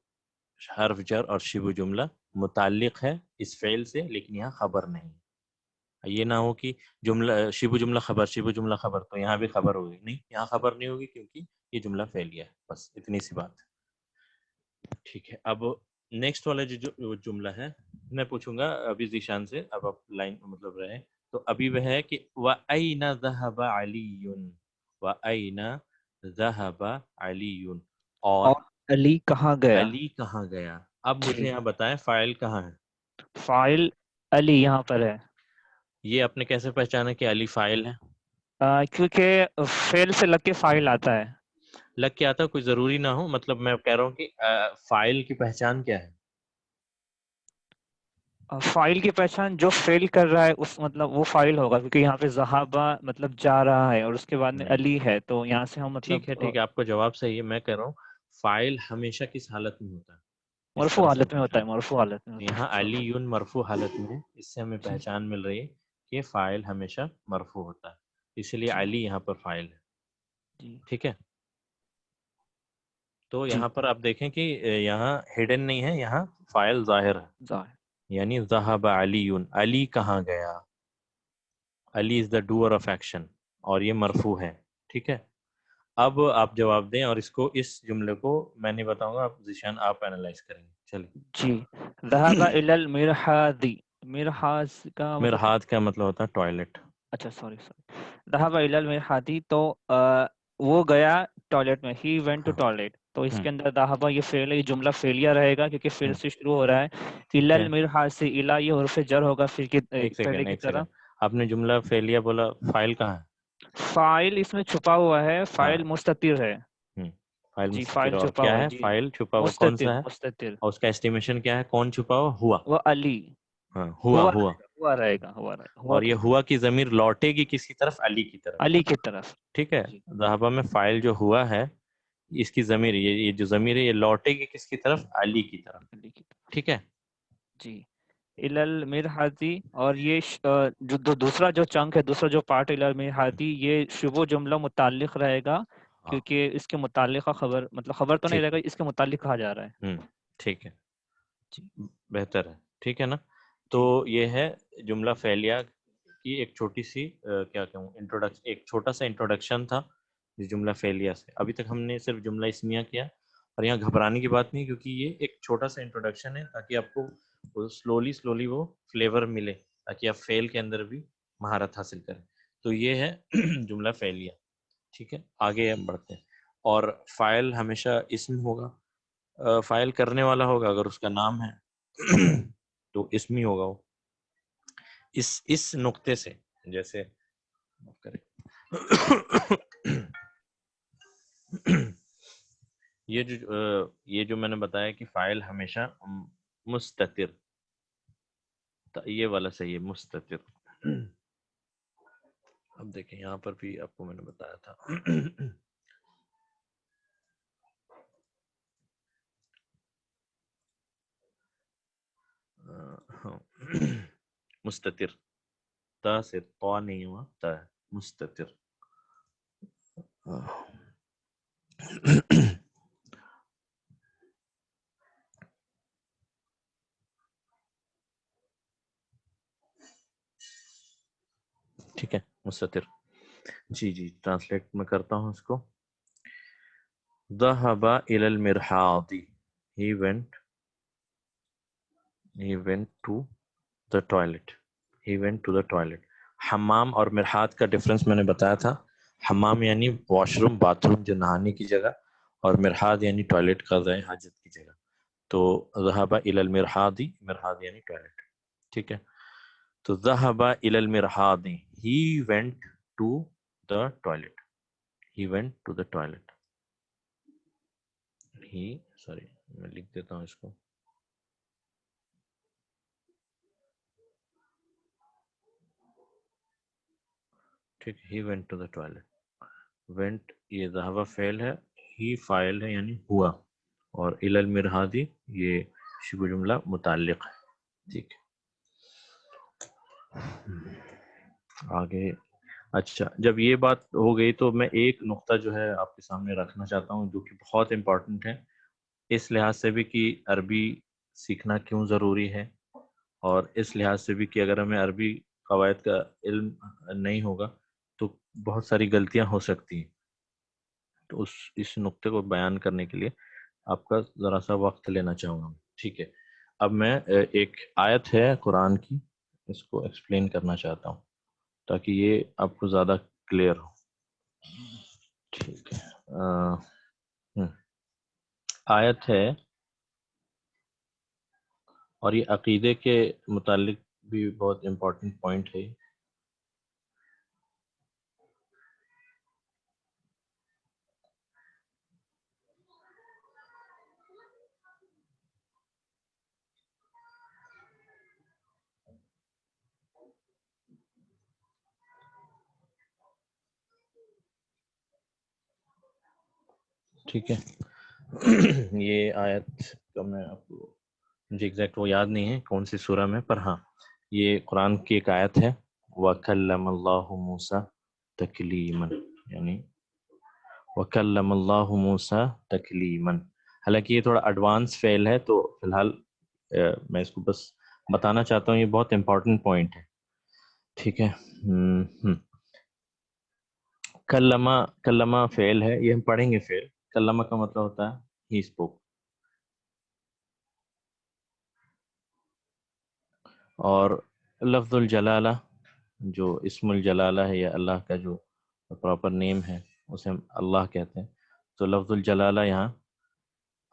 حرف جر اور شبہ جملہ متعلق ہے اس فعل سے، لیکن یہاں خبر نہیں. یہ نہ ہو کہ جملہ شبہ جملہ خبر، شبہ جملہ خبر، تو یہاں بھی خبر ہوگی. نہیں، یہاں خبر نہیں ہوگی کیونکہ یہ جملہ فعلیہ ہے. بس اتنی سی بات. ٹھیک ہے. اب نیکسٹ والا جو جملہ ہے میں پوچھوں گا ابھی ذیشان سے، اب آپ لائن مطلب رہے. تو ابھی وہ ہے کہ وَأَيْنَ ذَهَبَ عَلِيٌّ، وَأَيْنَ ذَهَبَ عَلِيٌّ، اور علی کہاں گیا؟ علی کہاں گیا. اب مجھے جی. یہاں بتائیں فاعل کہاں ہے؟ فاعل علی یہاں پر ہے. یہ آپ نے کیسے پہچانا کہ علی فاعل ہے؟ کیونکہ فعل سے لگ کے فاعل آتا ہے. لگ کے آتا، کوئی ضروری نہ ہو. مطلب میں کہہ رہا ہوں کہ فاعل کی پہچان کیا ہے؟ فاعل کی پہچان جو فعل کر رہا ہے اس مطلب وہ فاعل ہوگا، کیونکہ یہاں پہ ذہابہ مطلب جا رہا ہے اور اس کے بعد میں علی ہے، تو یہاں سے ہم مطلب ٹھیک ہے، آپ کا جواب صحیح ہے. میں کہہ رہا ہوں فاعل ہمیشہ کس حالت میں ہوتا ہے؟ اس مرفوع طرح سے حالت میں ہوتا ہے. پوچھا. مرفوع حالت میں ہوتا یہاں ہے. علی یون مرفوع حالت میں ہے. اس سے ہمیں جی. پہچان مل رہی ہے کہ فاعل ہمیشہ مرفوع ہوتا ہے، اسی لیے جی. علی یہاں پر فاعل ہے. جی. ٹھیک ہے. تو جی. یہاں پر آپ دیکھیں کہ یہاں ہڈن نہیں ہے، یہاں فاعل ظاہر ہے. ظاہر. یعنی ذہب علی، علی کہاں گیا. علی از دا ڈوئر آف ایکشن، اور یہ مرفوع ہے. ٹھیک ہے. اب آپ جواب دیں، اور اس کو اس جملے کو میں نہیں بتاؤں گا، آپ ذیشان آپ اینالائز کریں گے. چلیے. جی. ذهب الى المرحاض. مرحاض کا مطلب مرحاض کا مطلب ہوتا ہے ٹوائلٹ. اچھا سوری. ذهب الى المرحاض تو وہ گیا ٹوائلٹ میں. He went to toilet. تو اس کے اندر ذهب یہ فعل ہے، یہ جملہ فعلیہ رہے گا کیونکہ فعل سے شروع ہو رہا ہے. الى المرحاض سے الى یہ حرف جر ہوگا پھر ایک پہلے کی طرح. آپ نے جملہ فعلیہ بولا، فاعل کہاں ہے؟ فاعل اس میں چھپا ہوا ہے. فاعل مستتر ہے. فاعل جی. مستتر. فاعل اور چھپا کیا ہوا ہے جی. فاعل چھپا ہوا کون مستتر. سا ہے؟ مستتر اور اس کا اسٹیمیشن کیا ہے؟ کون چھپا ہوا؟ ہوا. وہ علی. ہاں، ہوا رہے گا. اور یہ ہوا کی ضمیر لوٹے گی کس کی طرف؟ علی کی طرف. علی کی طرف. ٹھیک ہے. جی. ذہبہ میں فاعل جو ہوا ہے اس کی ضمیر، یہ جو ضمیر ہے یہ لوٹے گی کس کی طرف؟ علی کی طرف. علی کی طرف. ٹھیک ہے. جی. الى المرحاض، اور یہ جو دوسرا جو چنک ہے، دوسرا جو پارٹ الى المرحاض، یہ شبہ جملہ متعلق رہے گا کیونکہ اس کے متعلقہ خبر مطلب خبر تو نہیں رہے گا، اس کے متعلق کہا جا رہا ہے. ٹھیک ہے. جی. بہتر ہے. ٹھیک ہے نا. تو یہ ہے جملہ فعلیہ کی ایک چھوٹی سی کیا کہوں انٹروڈکشن، ایک چھوٹا سا انٹروڈکشن تھا اس جملہ فعلیہ سے. ابھی تک ہم نے صرف جملہ اسمیہ کیا، اور یہاں گھبرانے کی بات نہیں، کیونکہ یہ ایک چھوٹا سا انٹروڈکشن ہے تاکہ آپ کو سلولی وہ فلیور ملے، تاکہ آپ فعل کے اندر بھی مہارت حاصل کریں. تو یہ ہے جملہ فعلیہ. ٹھیک ہے. آگے ہم بڑھتے ہیں. اور فاعل ہمیشہ اسم ہوگا، فاعل کرنے والا ہوگا. اگر اس کا نام ہے تو اسمی ہوگا. وہ اس نقطے سے جیسے یہ جو میں نے بتایا کہ فاعل ہمیشہ مستتر، یہ والا صحیح ہے، مستتر. اب دیکھیں یہاں پر بھی آپ کو میں نے بتایا تھا مستتر. تا سے طا نہیں ہوا، تا مستتر. ٹھیک ہے. مستتر. جی ٹرانسلیٹ میں کرتا ہوں اس کو. ذهب الى المرحاض. He went to the toilet. he went to the toilet. حمام اور مرحاض کا ڈفرنس میں نے بتایا تھا. حمام یعنی واش روم باتھ روم جو نہانے کی جگہ, اور مرحاض یعنی ٹوائلٹ قضاء حاجت کی جگہ. تو ذهب الى المرحاض, مرحاض یعنی ٹوائلٹ. ٹھیک ہے, تو ذهب الى المرحاض, he went to the toilet. He went to the toilet. Sorry میں لکھ دیتا ہوں اس کو. ٹھیک, he went to the toilet. went یہ ذهب فعل ہے, he فاعل ہے یعنی ہوا, اور الى المرحاض یہ شبہ جملہ متعلق ہے. ٹھیک آگے. اچھا, جب یہ بات ہو گئی تو میں ایک نقطہ جو ہے آپ کے سامنے رکھنا چاہتا ہوں جو کہ بہت امپورٹنٹ ہے اس لحاظ سے بھی کہ عربی سیکھنا کیوں ضروری ہے, اور اس لحاظ سے بھی کہ اگر ہمیں عربی قواعد کا علم نہیں ہوگا تو بہت ساری غلطیاں ہو سکتی ہیں. تو اس نقطے کو بیان کرنے کے لیے آپ کا ذرا سا وقت لینا چاہوں گا. ٹھیک ہے, اب میں ایک آیت ہے قرآن کی, اس کو ایکسپلین کرنا چاہتا ہوں تاکہ یہ آپ کو زیادہ کلیئر ہو. ٹھیک ہے, آیت ہے, اور یہ عقیدے کے متعلق بھی بہت امپورٹنٹ پوائنٹ ہے. ٹھیک ہے, یہ آیت کا میں آپ کو, مجھے ایگزیکٹ وہ یاد نہیں ہے کون سی سورہ میں, پر ہاں یہ قرآن کی ایک آیت ہے. وَكَلَّمَ اللَّهُ مُوسَى تَكْلِيمًا, یعنی وَكَلَّمَ اللَّهُ مُوسَى تَكْلِيمًا. حالانکہ یہ تھوڑا ایڈوانس فعل ہے, تو فی الحال میں اس کو بس بتانا چاہتا ہوں, یہ بہت امپورٹنٹ پوائنٹ ہے. ٹھیک ہے, کلمہ فعل ہے, یہ ہم پڑھیں گے. فعل کلمہ کا مطلب ہوتا ہے ہی اسپوک, اور لفظ الجلالہ جو اسم الجلالہ ہے یا اللہ کا جو پراپر نیم ہے اسے ہم اللہ کہتے ہیں. تو لفظ الجلالہ یہاں,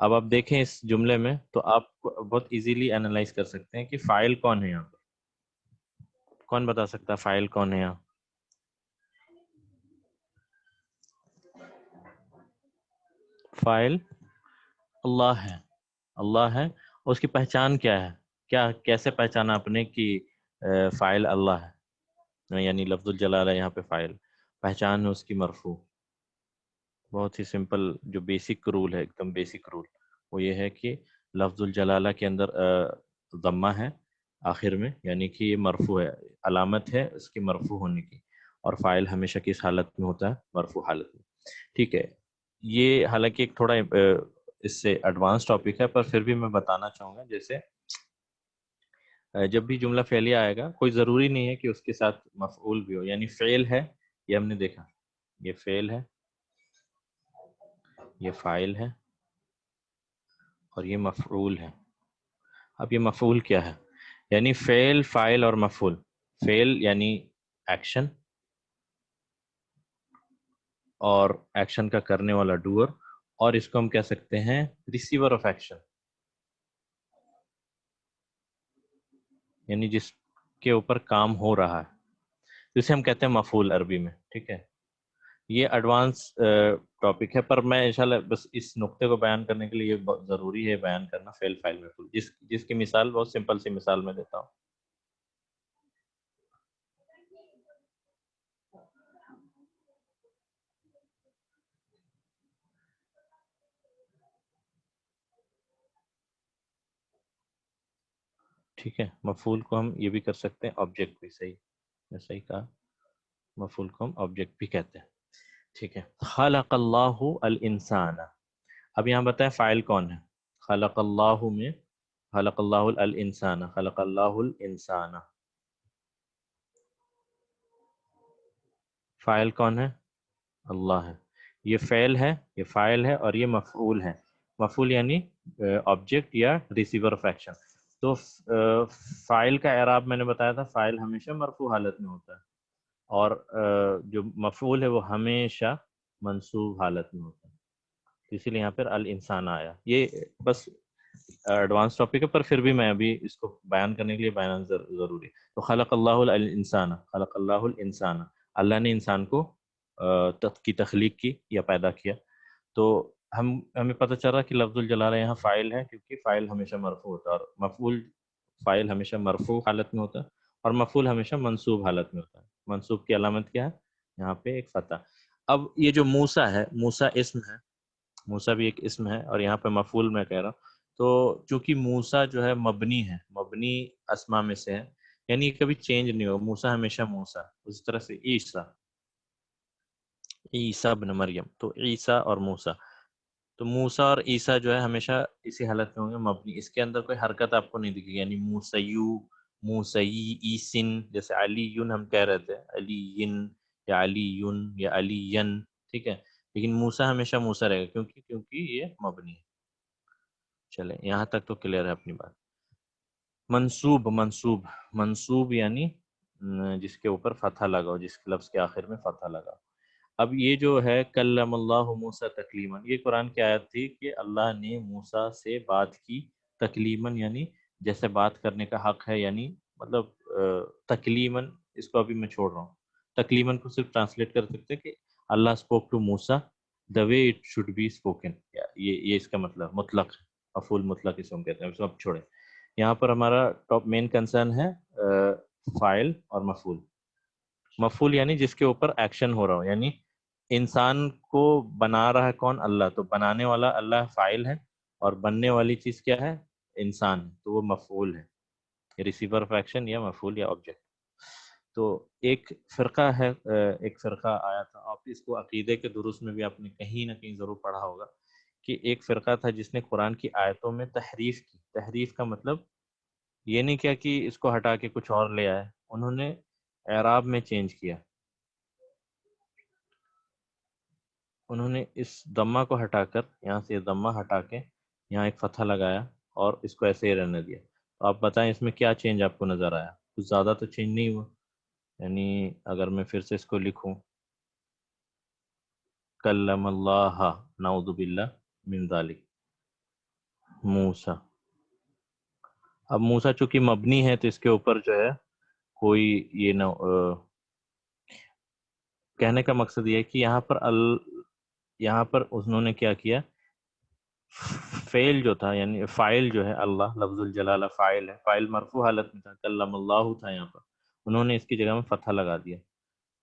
اب آپ دیکھیں اس جملے میں تو آپ بہت ایزیلی انالائز کر سکتے ہیں کہ فاعل کون ہے یہاں پر. کون بتا سکتا ہے فاعل کون ہے یہاں؟ فاعل اللہ ہے, اللہ ہے. اس کی پہچان کیا ہے, کیسے پہچانا آپ نے کہ فاعل اللہ ہے, یعنی لفظ الجلالہ یہاں پہ فاعل. پہچان ہے اس کی مرفوع. بہت ہی سمپل جو بیسک رول ہے, ایک دم بیسک رول, وہ یہ ہے کہ لفظ الجلالہ کے اندر ضمہ ہے آخر میں, یعنی کہ یہ مرفوع ہے, علامت ہے اس کی مرفوع ہونے کی, اور فاعل ہمیشہ کس حالت میں ہوتا ہے, مرفوع حالت میں. ٹھیک ہے, یہ حالانکہ ایک تھوڑا اس سے ایڈوانس ٹاپک ہے, پر پھر بھی میں بتانا چاہوں گا. جیسے جب بھی جملہ فعلیہ آئے گا, کوئی ضروری نہیں ہے کہ اس کے ساتھ مفعول بھی ہو. یعنی فعل ہے, یہ ہم نے دیکھا, یہ فعل ہے, یہ فاعل ہے, اور یہ مفعول ہے. اب یہ مفعول کیا ہے؟ یعنی فعل, فاعل اور مفعول. فعل یعنی ایکشن, اور ایکشن کا کرنے والا ڈوئر, اور اس کو ہم کہہ سکتے ہیں ریسیور آف ایکشن, یعنی جس کے اوپر کام ہو رہا ہے, جسے ہم کہتے ہیں مفعول عربی میں. ٹھیک ہے, یہ ایڈوانس ٹاپک ہے, پر میں انشاءاللہ بس اس نقطے کو بیان کرنے کے لیے یہ بہت ضروری ہے بیان کرنا فعل, فاعل, مفعول, جس کی مثال بہت سمپل سی مثال میں دیتا ہوں. ٹھیک ہے, مفعول کو ہم یہ بھی کر سکتے ہیں آبجیکٹ بھی, صحیح کہا, مفعول کو ہم آبجیکٹ بھی کہتے ہیں. ٹھیک ہے, خلق اللہ الانسان. اب یہاں بتائیں فاعل کون ہے. خلق اللہ میں خلق اللہ الانسان, خلق اللہ الانسان, فاعل کون ہے؟ اللہ ہے. یہ فعل ہے, یہ فاعل ہے, اور یہ مفعول ہے. مفعول یعنی آبجیکٹ یا ریسیور آف ایکشن. تو فاعل کا اعراب میں نے بتایا تھا، فاعل ہمیشہ مرفوع حالت میں ہوتا ہے، اور جو مفعول ہے وہ ہمیشہ منصوب حالت میں ہوتا ہے، اسی لیے یہاں پر الانسان آیا۔ یہ بس ایڈوانس ٹاپک ہے، پر پھر بھی میں ابھی اس کو بیان کرنے کے لیے بیان ضروری۔ تو خلق اللہ الانسان، خلق اللہ الانسان، اللہ نے انسان کو کی تخلیق کی یا پیدا کیا۔ تو ہمیں پتہ چل رہا کہ لفظ الجلالہ یہاں فاعل ہے، کیونکہ فاعل ہمیشہ مرفوع ہوتا ہے، اور مفعول فاعل ہمیشہ مرفوع حالت میں ہوتا ہے، اور مفعول ہمیشہ منصوب حالت میں ہوتا ہے۔ منصوب کی علامت کیا ہے؟ یہاں پہ ایک فتح۔ اب یہ جو موسیٰ ہے، موسیٰ اسم ہے، موسیٰ بھی ایک اسم ہے، اور یہاں پہ مفعول میں کہہ رہا ہوں۔ تو چونکہ موسیٰ جو ہے مبنی ہے، مبنی اسما میں سے ہے، یعنی کبھی چینج نہیں ہو، موسیٰ ہمیشہ موسیٰ۔ اس طرح سے عیسیٰ، عیسیٰ بن مریم، تو عیسیٰ اور موسیٰ، تو موسیٰ اور عیسیٰ جو ہے ہمیشہ اسی حالت میں ہوں گے، مبنی۔ اس کے اندر کوئی حرکت آپ کو نہیں دکھے گی، یعنی موسیو، موسیی، عیسن، جیسے علیون ہم کہہ رہے تھے، علیین یا علیون یا علیین، ٹھیک ہے، لیکن موسیٰ ہمیشہ موسیٰ رہے گا، کیونکہ یہ مبنی ہے۔ چلیں یہاں تک تو کلیئر ہے اپنی بات۔ منصوب، منصوب، منصوب یعنی جس کے اوپر فتحہ لگا ہو، جس لفظ کے آخر میں فتحہ لگا ہو۔ اب یہ جو ہے کلم اللہ موسیٰ تکلیما، یہ قرآن کی آیت تھی کہ اللہ نے موسیٰ سے بات کی تکلیماً، یعنی جیسے بات کرنے کا حق ہے، یعنی مطلب تکلیماً، اس کو ابھی میں چھوڑ رہا ہوں، تکلیماً کو صرف ٹرانسلیٹ کر سکتے کہ اللہ اسپوک ٹو موسیٰ the way it should be spoken، یہ اس کا مطلب مطلق ہے، مفعول مطلق اس کو ہم کہتے ہیں۔ سب چھوڑیں، یہاں پر ہمارا ٹاپ مین کنسرن ہے فاعل اور مفعول۔ مفعول یعنی جس کے اوپر ایکشن ہو رہا ہو، یعنی انسان کو بنا رہا ہے کون؟ اللہ، تو بنانے والا اللہ فاعل ہے، اور بننے والی چیز کیا ہے؟ انسان، تو وہ مفعول ہے، ریسیور آف ایکشن یا مفعول یا آبجیکٹ۔ تو ایک فرقہ ہے، ایک فرقہ آیا تھا، آپ اس کو عقیدے کے دروس میں بھی آپ نے کہیں نہ کہیں ضرور پڑھا ہوگا، کہ ایک فرقہ تھا جس نے قرآن کی آیتوں میں تحریف کی۔ تحریف کا مطلب یہ نہیں کیا کہ اس کو ہٹا کے کچھ اور لے آئے، انہوں نے اعراب میں چینج کیا، انہوں نے اس ضمہ کو ہٹا کر، یہاں سے ضمہ ہٹا کے یہاں ایک فتحہ لگایا اور اس کو ایسے ہی رہنے دیا۔ تو آپ بتائیں اس میں کیا چینج آپ کو نظر آیا؟ کچھ زیادہ تو چینج نہیں ہوا، یعنی اگر میں پھر سے اس کو لکھوں کلم اللہ، نعوذ باللہ من ذالک، موسیٰ، اب موسیٰ چونکہ مبنی ہے تو اس کے اوپر جو ہے کوئی یہ نہ کہنے کا مقصد یہ ہے کہ یہاں پر انہوں نے کیا کیا، فعل جو تھا، یعنی فاعل جو ہے اللہ، لفظ الجلالہ فاعل ہے، فاعل مرفوع حالت میں تھا، کلم اللہ تھا، یہاں پر انہوں نے اس کی جگہ میں فتحہ لگا دیا۔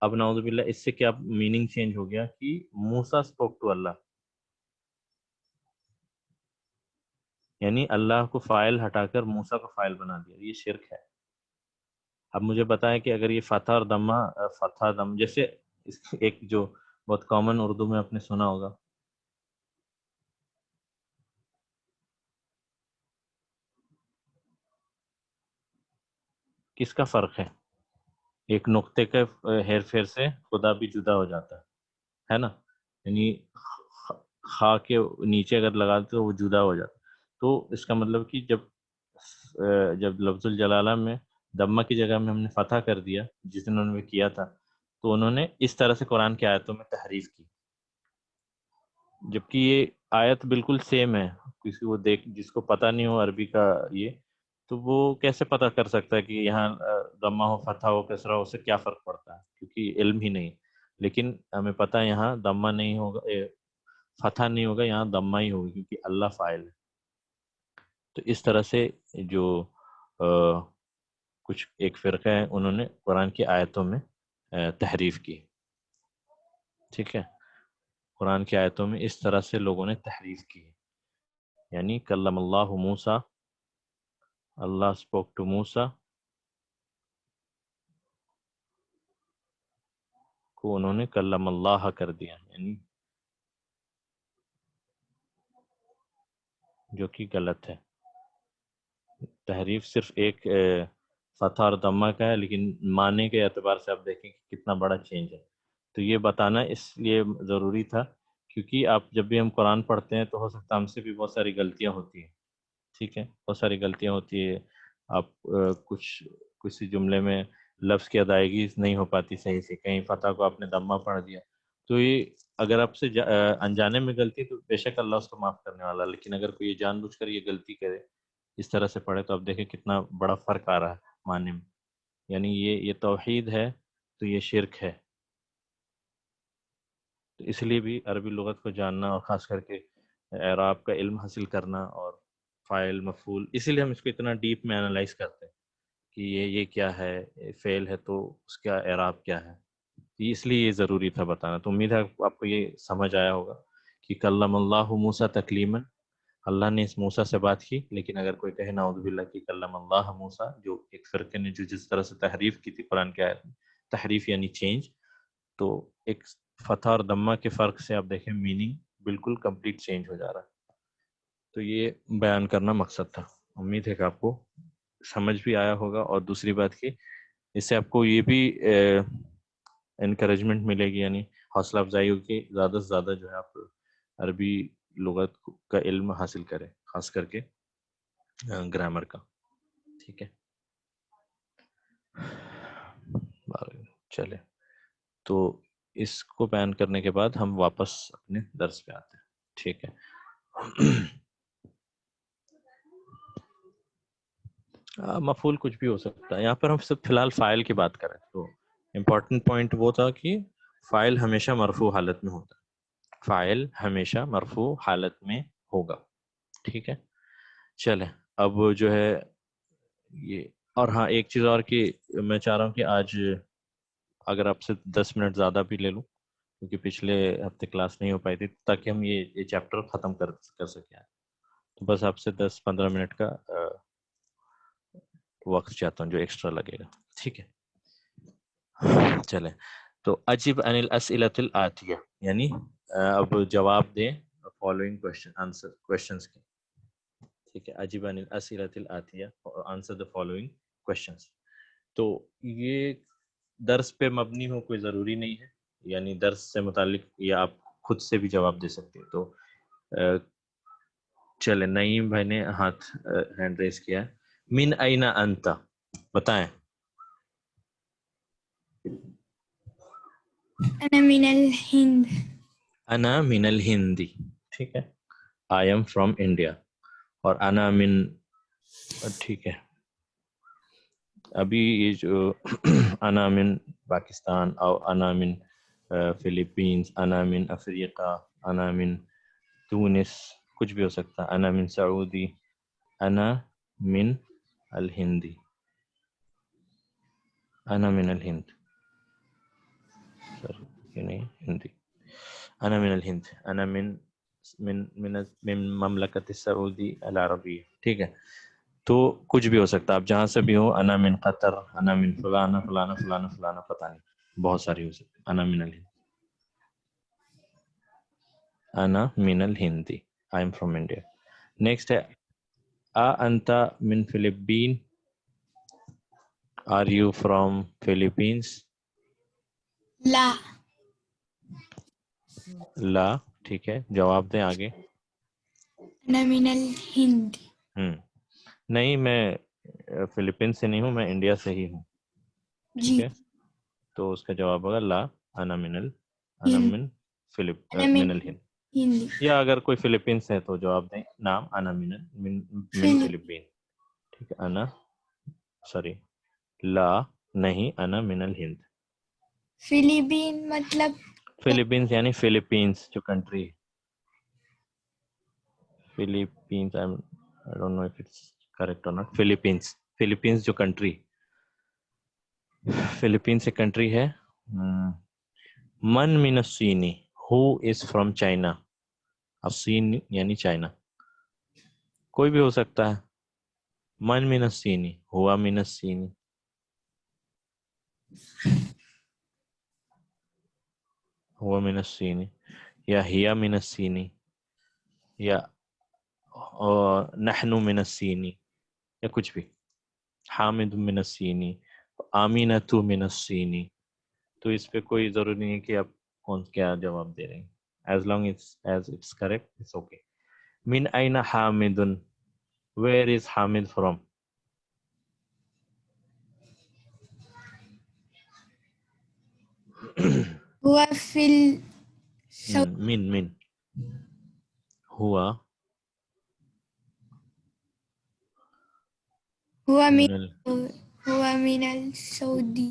اب نعوذ باللہ اس سے کیا میننگ چینج ہو گیا کہ موسیٰ اسپوک ٹو اللہ، یعنی اللہ کو فاعل ہٹا کر موسیٰ کو فاعل بنا دیا، یہ شرک ہے۔ اب مجھے بتائیں کہ اگر یہ فتح اور ضمہ، فتح ضم، جیسے ایک جو بہت کامن اردو میں آپ نے سنا ہوگا، کس کا فرق ہے؟ ایک نقطے کے ہیر پھیر سے خدا بھی جدا ہو جاتا ہے نا، یعنی خا کے نیچے اگر لگاتے تو وہ جدا ہو جاتا، تو اس کا مطلب کہ جب لفظ الجلالہ میں ضمہ کی جگہ میں ہم نے فتح کر دیا، جس نے انہوں نے کیا تھا، تو انہوں نے اس طرح سے قرآن کی آیتوں میں تحریف کی، جبکہ یہ آیت بالکل سیم ہے۔ کسی کو جس کو پتہ نہیں ہو عربی کا یہ، تو وہ کیسے پتہ کر سکتا ہے کہ یہاں ضمہ ہو، فتح ہو، کسرہ ہو، اس سے کیا فرق پڑتا ہے، کیونکہ علم ہی نہیں۔ لیکن ہمیں پتہ ہے یہاں ضمہ نہیں ہوگا، فتح نہیں ہوگا، یہاں ضمہ ہی ہوگا، کیونکہ اللہ فاعل ہے۔ تو اس طرح سے جو کچھ ایک فرقہ ہے، انہوں نے قرآن کی آیتوں میں تحریف کی، ٹھیک ہے، قرآن کی آیتوں میں اس طرح سے لوگوں نے تحریف کی، یعنی کلم اللہ موسیٰ، اللہ اسپوک ٹو موسیٰ کو انہوں نے کلم اللہ کر دیا، یعنی جو کہ غلط ہے۔ تحریف صرف ایک فتح اور ضمہ کا ہے، لیکن معنی کے اعتبار سے آپ دیکھیں کہ کتنا بڑا چینج ہے۔ تو یہ بتانا اس لیے ضروری تھا، کیونکہ آپ جب بھی ہم قرآن پڑھتے ہیں تو ہو سکتا ہے ہم سے بھی بہت ساری غلطیاں ہوتی ہیں، ٹھیک ہے. بہت ساری غلطیاں ہوتی ہے, آپ کچھ کسی جملے میں لفظ کی ادائیگی نہیں ہو پاتی صحیح سے, کہیں فتح کو آپ نے دمہ پڑھ دیا, تو یہ اگر آپ سے انجانے میں غلطی تو بے شک اللہ اس کو معاف کرنے والا, لیکن اگر کوئی جان بوجھ کر یہ غلطی کرے, اس طرح سے پڑھے, تو آپ دیکھیں کتنا بڑا فرق آ رہا ہے معنی میں. یعنی یہ توحید ہے تو یہ شرک ہے. تو اس لیے بھی عربی لغت کو جاننا اور خاص کر کے اعراب کا علم حاصل کرنا اور فاعل مفعول, اسی لیے ہم اس کو اتنا ڈیپ میں انالائز کرتے ہیں کہ یہ کیا ہے, فعل ہے تو اس کا اعراب کیا ہے. اس لیے یہ ضروری تھا بتانا. تو امید ہے آپ کو یہ سمجھ آیا ہوگا کہ کلم اللہ موسیٰ تکلیما, اللہ نے اس موسیٰ سے بات کی. لیکن اگر کوئی کہے نعوذ باللہ کہ کلم اللہ موسیٰ, جو ایک فرقے نے جو جس طرح سے تحریف کی تھی قرآن کی آیت میں, تحریف یعنی چینج, تو ایک فتح اور دمہ کے فرق سے آپ دیکھیں میننگ بالکل کمپلیٹ چینج ہو جا رہا ہے. تو یہ بیان کرنا مقصد تھا. امید ہے کہ آپ کو سمجھ بھی آیا ہوگا. اور دوسری بات کہ اس سے آپ کو یہ بھی انکریجمنٹ ملے گی, یعنی حوصلہ افزائی ہوگی کہ زیادہ سے زیادہ جو ہے آپ عربی لغت کا علم حاصل کریں, خاص کر کے گرامر کا. ٹھیک ہے, چلے. تو اس کو بیان کرنے کے بعد ہم واپس اپنے درس پہ آتے ہیں. ٹھیک ہے. مفعول کچھ بھی ہو سکتا ہے. یہاں پر ہم صرف فی الحال فاعل کی بات کریں تو امپورٹنٹ پوائنٹ وہ تھا کہ فاعل ہمیشہ مرفوع حالت میں ہوتا ہے. فاعل ہمیشہ مرفوع حالت میں ہوگا. ٹھیک ہے. چلیں اب جو ہے یہ, اور ہاں ایک چیز اور کہ میں چاہ رہا ہوں کہ آج اگر آپ سے 10 منٹ زیادہ بھی لے لوں, کیونکہ پچھلے ہفتے کلاس نہیں ہو پائی تھی, تاکہ ہم یہ چیپٹر ختم کر سکیں. تو بس آپ سے 10-15 منٹ کا وقت چاہتا ہوں جو ایکسٹرا لگے گا. ٹھیک ہے. چلیں تو اجب عن الاسئلۃ الآتیہ, یعنی اب جواب دیں فالوئنگ کوشچنز کے. ٹھیک ہے. اجب عن الاسئلۃ الآتیہ, آنسر دی فالوئنگ کوشچنز. تو یہ درس پہ مبنی ہو, کوئی ضروری نہیں ہے, یعنی درس سے متعلق یا آپ خود سے بھی جواب دے سکتے ہیں. تو چلیں, نعیم بھائی نے ہینڈ ریز کیا. من این انت, بتائیں. انا من الہند. انا من الہندی. ٹھیک ہے. آئی ایم فرام انڈیا. اور انا من, ٹھیک ہے, ابھی یہ جو انا من پاکستان اور انا من فلپینز, انا من افریقہ, انا من تونس, کچھ بھی ہو سکتا. انا من سعودی, انا من الہندی, انا من الہند, سر یہ نہیں ہندی. انا من الہند, انا من مملکت السعودی العربیہ. ٹھیک ہے. تو کچھ بھی ہو سکتا, آپ جہاں سے بھی ہو. انا من قطر, انا من فلانا فلانا فلانا فلانا, پتہ نہیں, بہت ساری ہو سکتی. انا من الہند, انا من الہندی, I am from India. Next ہے انت من فلپین, آر یو فرام فلپینس. لا. لا. ٹھیک ہے, جواب دیں آگے. انا من الہند. نہیں, میں فلپین سے نہیں ہوں, میں انڈیا سے ہی ہوں. جی. ٹھیک ہے. تو اس کا جواب ہوگا لا, انا من الہند. ہندی. یا اگر کوئی فلپینس ہے تو جواب دیں نام انا من فلپین. ٹھیک ہے. انا, سوری, لا نہیں, انا من الہند. فلپین مطلب فلپینس یعنی فلپینس جو کنٹری ہے. Philippines, I don't know if it's correct or not. Philippines جو کنٹری, فلپینس ایک کنٹری ہے. من من الصینی, who is from China. الصین یعنی چائنا, کوئی بھی ہو سکتا ہے. من من الصینی, ہوا من الصینی, ہوا من الصینی, یا ہیا من الصینی, یا نحن من الصینی, یا کچھ بھی. حامد من الصینی, آمینۃ من الصینی. تو اس پہ کوئی ضروری نہیں ہے کہ آپ کون کیا جواب دے رہے ہیں. as long as it's correct, it's okay. من این Hamid, Where is Hamid from? هو في من هو هو من من السعودي.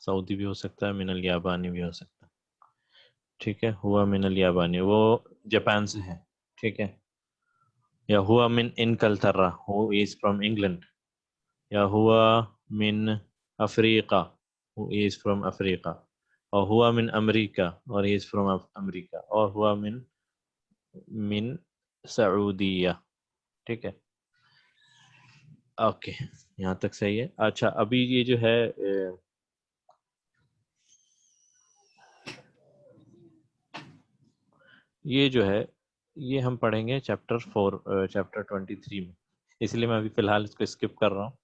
سعودی بھی ہو سکتا ہے, من الیابانی بھی ہو سکتا ہے. ٹھیک ہے, ہوا من الیابانی وہ جاپان سے ہے. ٹھیک ہے, یا ہوا من انکلترا, who is from England. یا ہوا من افریقہ, who is from افریقہ. اور ہوا من امریکہ, اور he is from امریکہ. اور ہوا من سعودیہ. ٹھیک ہے, اوکے یہاں تک صحیح ہے. اچھا ابھی یہ جو ہے یہ جو ہے یہ ہم پڑھیں گے چیپٹر 23 میں, اس لیے میں ابھی فی الحال اس کو اسکپ کر رہا ہوں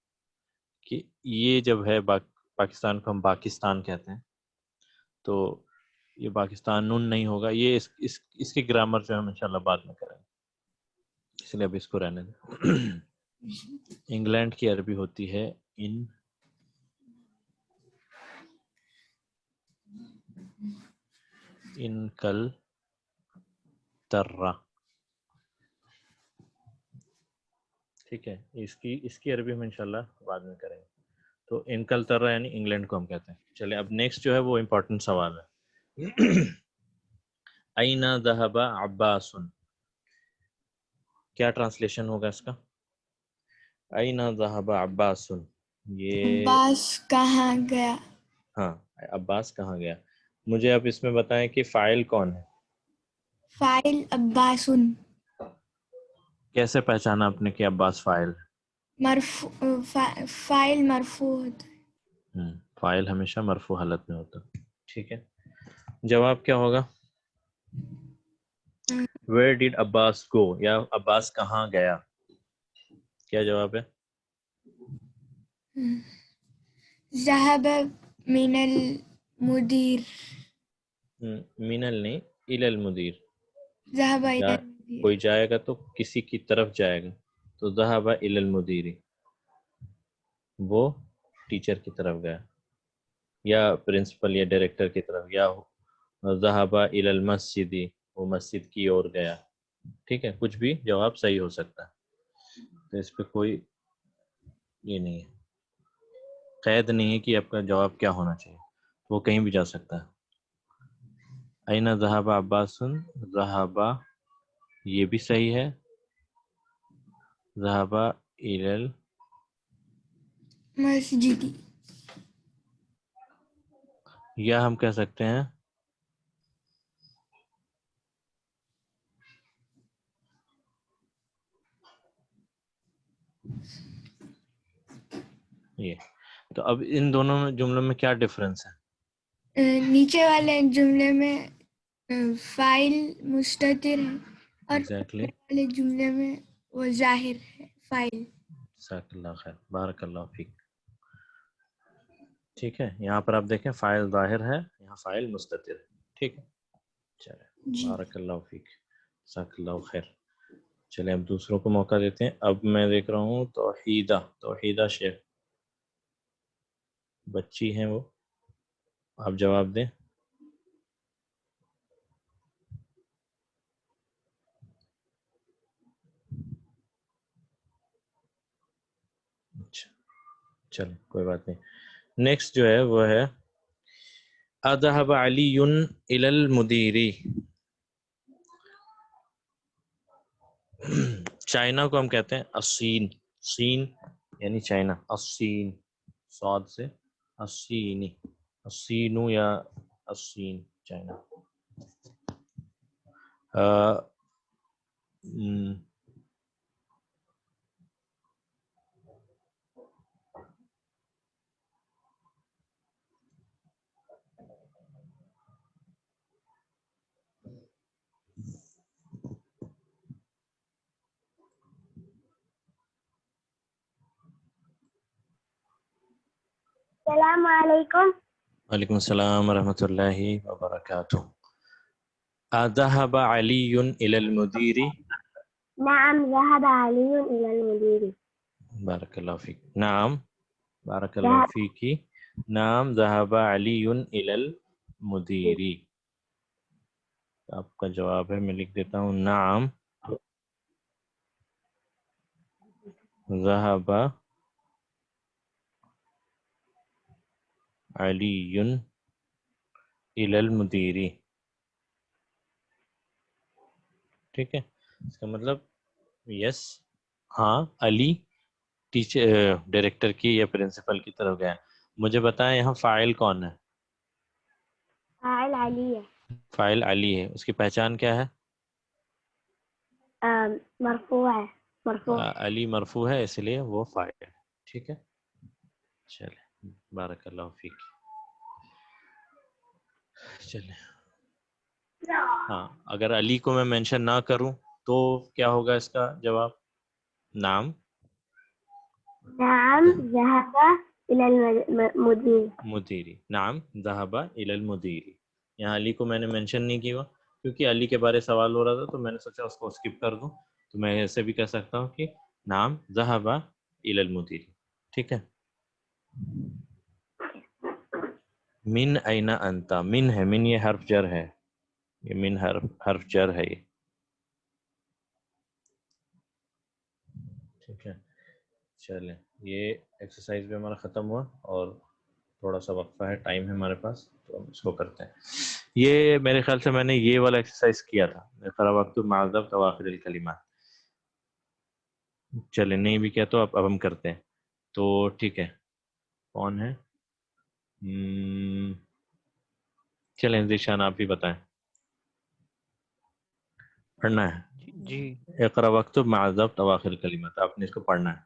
کہ یہ جب ہے پاکستان کو ہم پاکستان کہتے ہیں تو یہ پاکستان نون نہیں ہوگا, یہ اس کی گرامر جو ہم انشاءاللہ بعد میں کریں گے, اس لیے ابھی اس کو رہنے دیں. انگلینڈ کی عربی ہوتی ہے انکل ترہ. ٹھیک ہے, اس کی عربی ہم انشاءاللہ بعد میں کریں گے. تو انکل ترہ یعنی انگلینڈ کو ہم کہتے ہیں. چلے اب نیکسٹ جو ہے وہ امپورٹنٹ سوال ہے. اینا ذہب عباس, کیا ٹرانسلیشن ہوگا اس کا؟ اینا ذہب عباس, یہ عباس کہاں گیا؟ ہاں عباس کہاں گیا. مجھے آپ اس میں بتائیں کہ فاعل کون ہے؟ فاعل عباس. کیسے پہچانا آپ نے کہ عباس فاعل؟ فاعل مرفوع ہوتا ہے. فاعل ہمیشہ مرفوع حالت میں ہوتا ہے. ٹھیک ہے, جواب کیا ہوگا؟ Where did عباس go, یا عباس کہاں گیا؟ کیا جواب ہے؟ ذهب من المدير. من نہیں, الی المدیر. ذهب إلى المدير. کوئی جائے گا تو کسی کی طرف جائے گا, تو ذهب الی المدیر, وہ ٹیچر کی طرف گیا, یا پرنسپل یا ڈائریکٹر کی طرف. یا ذهب الی المسجد, وہ مسجد کی اور گیا. ٹھیک ہے, کچھ بھی جواب صحیح ہو سکتا ہے, تو اس پہ کوئی یہ نہیں ہے, قید نہیں ہے کہ آپ کا جواب کیا ہونا چاہیے, وہ کہیں بھی جا سکتا ہے. اینا ذہب عباس, ذہب یہ بھی صحیح ہے, ذہب الی مسجد. یا ہم کہہ سکتے ہیں یہ. تو اب ان دونوں جملوں میں کیا ڈفرنس ہے؟ نیچے والے جملے میں فاعل مستتر ہے اور ایگزیکٹلی والے جملے میں وہ ظاہر ہے فاعل. جزاک اللہ خیر, بارک اللہ فیک. ٹھیک ہے, یہاں پر آپ دیکھیں فاعل ظاہر ہے, یہاں فاعل مستتر ہے. ٹھیک ہے, چلے بارک اللہ فیک, جزاک اللہ خیر. چلیں اب دوسروں کو موقع دیتے ہیں. اب میں دیکھ رہا ہوں توحیدہ شیخ, بچی ہیں وہ, آپ جواب دیں. اچھا چلو کوئی بات نہیں. نیکسٹ جو ہے وہ ہے اذهب علی الی المدیر. چائنا کو ہم کہتے ہیں الصین, سین یعنی چائنا, الصین صاد سے الصینی, الصینو یا الصین چائنا. السلام علیکم. وعلیکم السلام ورحمۃ اللہ وبرکاتہ. اذهب علی الی المدیر, نعم ذهب علي إلى المدير. بارك الله فيك. نعم بارك الله فيك. نعم ذهب علي إلى المدير. آپ کا جواب ہے، میں لکھ دیتا ہوں نعم ذهب علي إلى المدير. ٹھیک ہے، اس کا مطلب یس ہاں علی ٹیچر ڈائریکٹر کی یا پرنسپل کی طرف گیا. مجھے بتائیں یہاں فاعل کون ہے؟ فاعل علی ہے. فاعل علی ہے، اس کی پہچان کیا ہے؟ مرفوع ہے. مرفوع. علی مرفوع ہے اس لیے وہ فاعل ہے. ٹھیک ہے، چلے بارک اللہ فیک. چلے ہاں، اگر علی کو میں مینشن نہ کروں تو کیا ہوگا اس کا جواب؟ نعم نعم ذهب إلى المدير. مدیری. نعم ذهب الى المدیری. یہاں علی کو میں نے مینشن نہیں کیا کیونکہ علی کے بارے سوال ہو رہا تھا، تو میں نے سوچا اس کو اسکپ کر دوں. تو میں ایسے بھی کہہ سکتا ہوں کہ نعم ذهب الى المدیری. ٹھیک ہے. من این انت. من ہے، من یہ حرف جر ہے، یہ من حرف جر ہے یہ. ٹھیک ہے، چلیں یہ ایکسرسائز بھی ہمارا ختم ہوا اور تھوڑا سا وقفہ ہے، ٹائم ہے ہمارے پاس، تو ہم اس کو کرتے ہیں. یہ میرے خیال سے میں نے یہ والا ایکسرسائز کیا تھا، خراب وقت معذب تواخر الکلمات. چلیں نہیں بھی کیا تو اب ہم کرتے ہیں. تو ٹھیک ہے، کون ہے؟ چلیں ذیشان آپ بھی بتائیں. پڑھنا ہے جی. اقرا واکتب مع الضبط اواخر الکلمات. آپ نے اس کو پڑھنا ہے.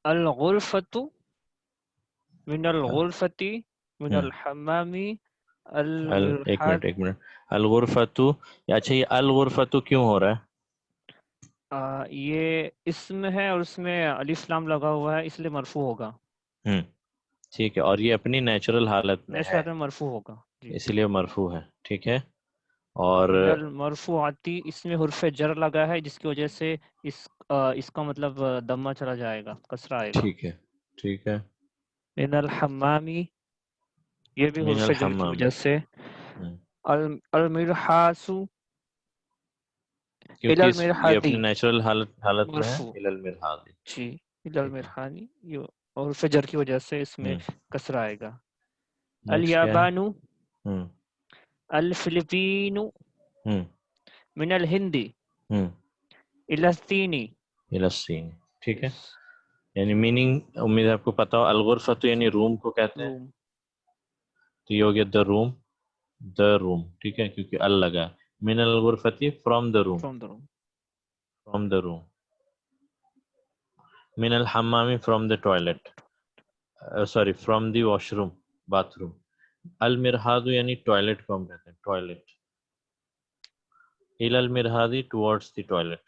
الغرفۃ من الغرفۃ من الحمام ایک منٹ الغرفۃ. اچھا یہ الغرفۃ کیوں ہو رہا ہے؟ یہ اسم ہے اور اس میں الف لام لگا ہوا ہے، اس لیے مرفوع ہوگا. ٹھیک ہے، اور یہ اپنی نیچرل حالت میں ہے مرفوع ہوگا جی، اس لیے مرفوع ہے. ٹھیک ہے، اور المرفوعاتی اس میں حرف جر لگا ہے جس کی وجہ سے اس کا مطلب دمہ چلا جائے گا، کسرہ آئے گا. ٹھیک ہے ٹھیک ہے. من الحمامی یہ بھی من حرف جر کی الحمام. وجہ سے. المرحاس کیونکہ یہ اپنی نیچرل حالت میں ہے. الی المرحاض. جی الی المرحانی، یہ حرف جر کی وجہ سے اس میں کسرہ آئے گا. الیابان الفلپین من الہند الی الصین. ٹھیک ہے، یعنی میننگ امید ہے آپ کو پتا ہو. الغرفۃ یعنی روم کو کہتے ہیں، تو یہ ہو گیا دا روم. دا روم ٹھیک ہے، کیونکہ ال لگا. من الغرفۃ from the room. From the room. من الحمام from the toilet, sorry from the washroom, bathroom. المرحاض یعنی ٹوائلٹ کو ہم کہتے ہیں، ٹوائلٹ. الی المرحاض ٹورڈز دی ٹوائلٹ.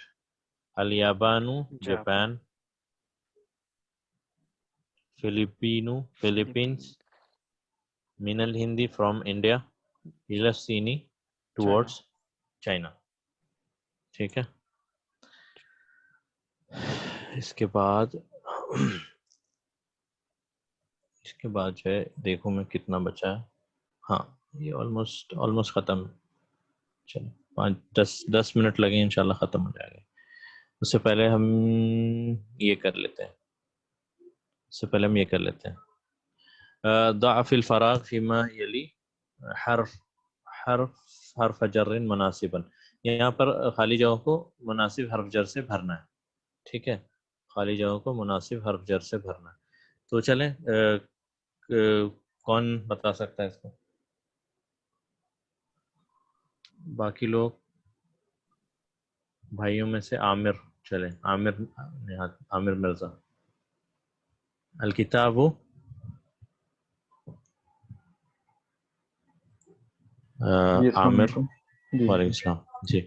الیابان جاپان. Filipino Philippines. من الہندی فرام انڈیا. الی الصینی ٹورڈز چائنا. ٹھیک ہے، اس کے بعد جو ہے دیکھوں میں کتنا بچا ہے. ہاں یہ آلموسٹ ختم. چلو 5-10 منٹ لگیں، انشاءاللہ ختم ہو جائے گا. اس سے پہلے ہم یہ کر لیتے ہیں. ضع فی الفراغ فیما یلی حرف جر مناسبا. یہاں پر خالی جگہوں کو مناسب حرف جر سے بھرنا ہے. ٹھیک ہے، خالی جگہوں کو مناسب حرف جر سے بھرنا ہے. تو چلیں کون بتا سکتا ہے اس کو؟ باقی لوگ بھائیوں میں سے عامر. چلیں عامر مرزا. الکتاب عامر. وعلیکم السلام. جی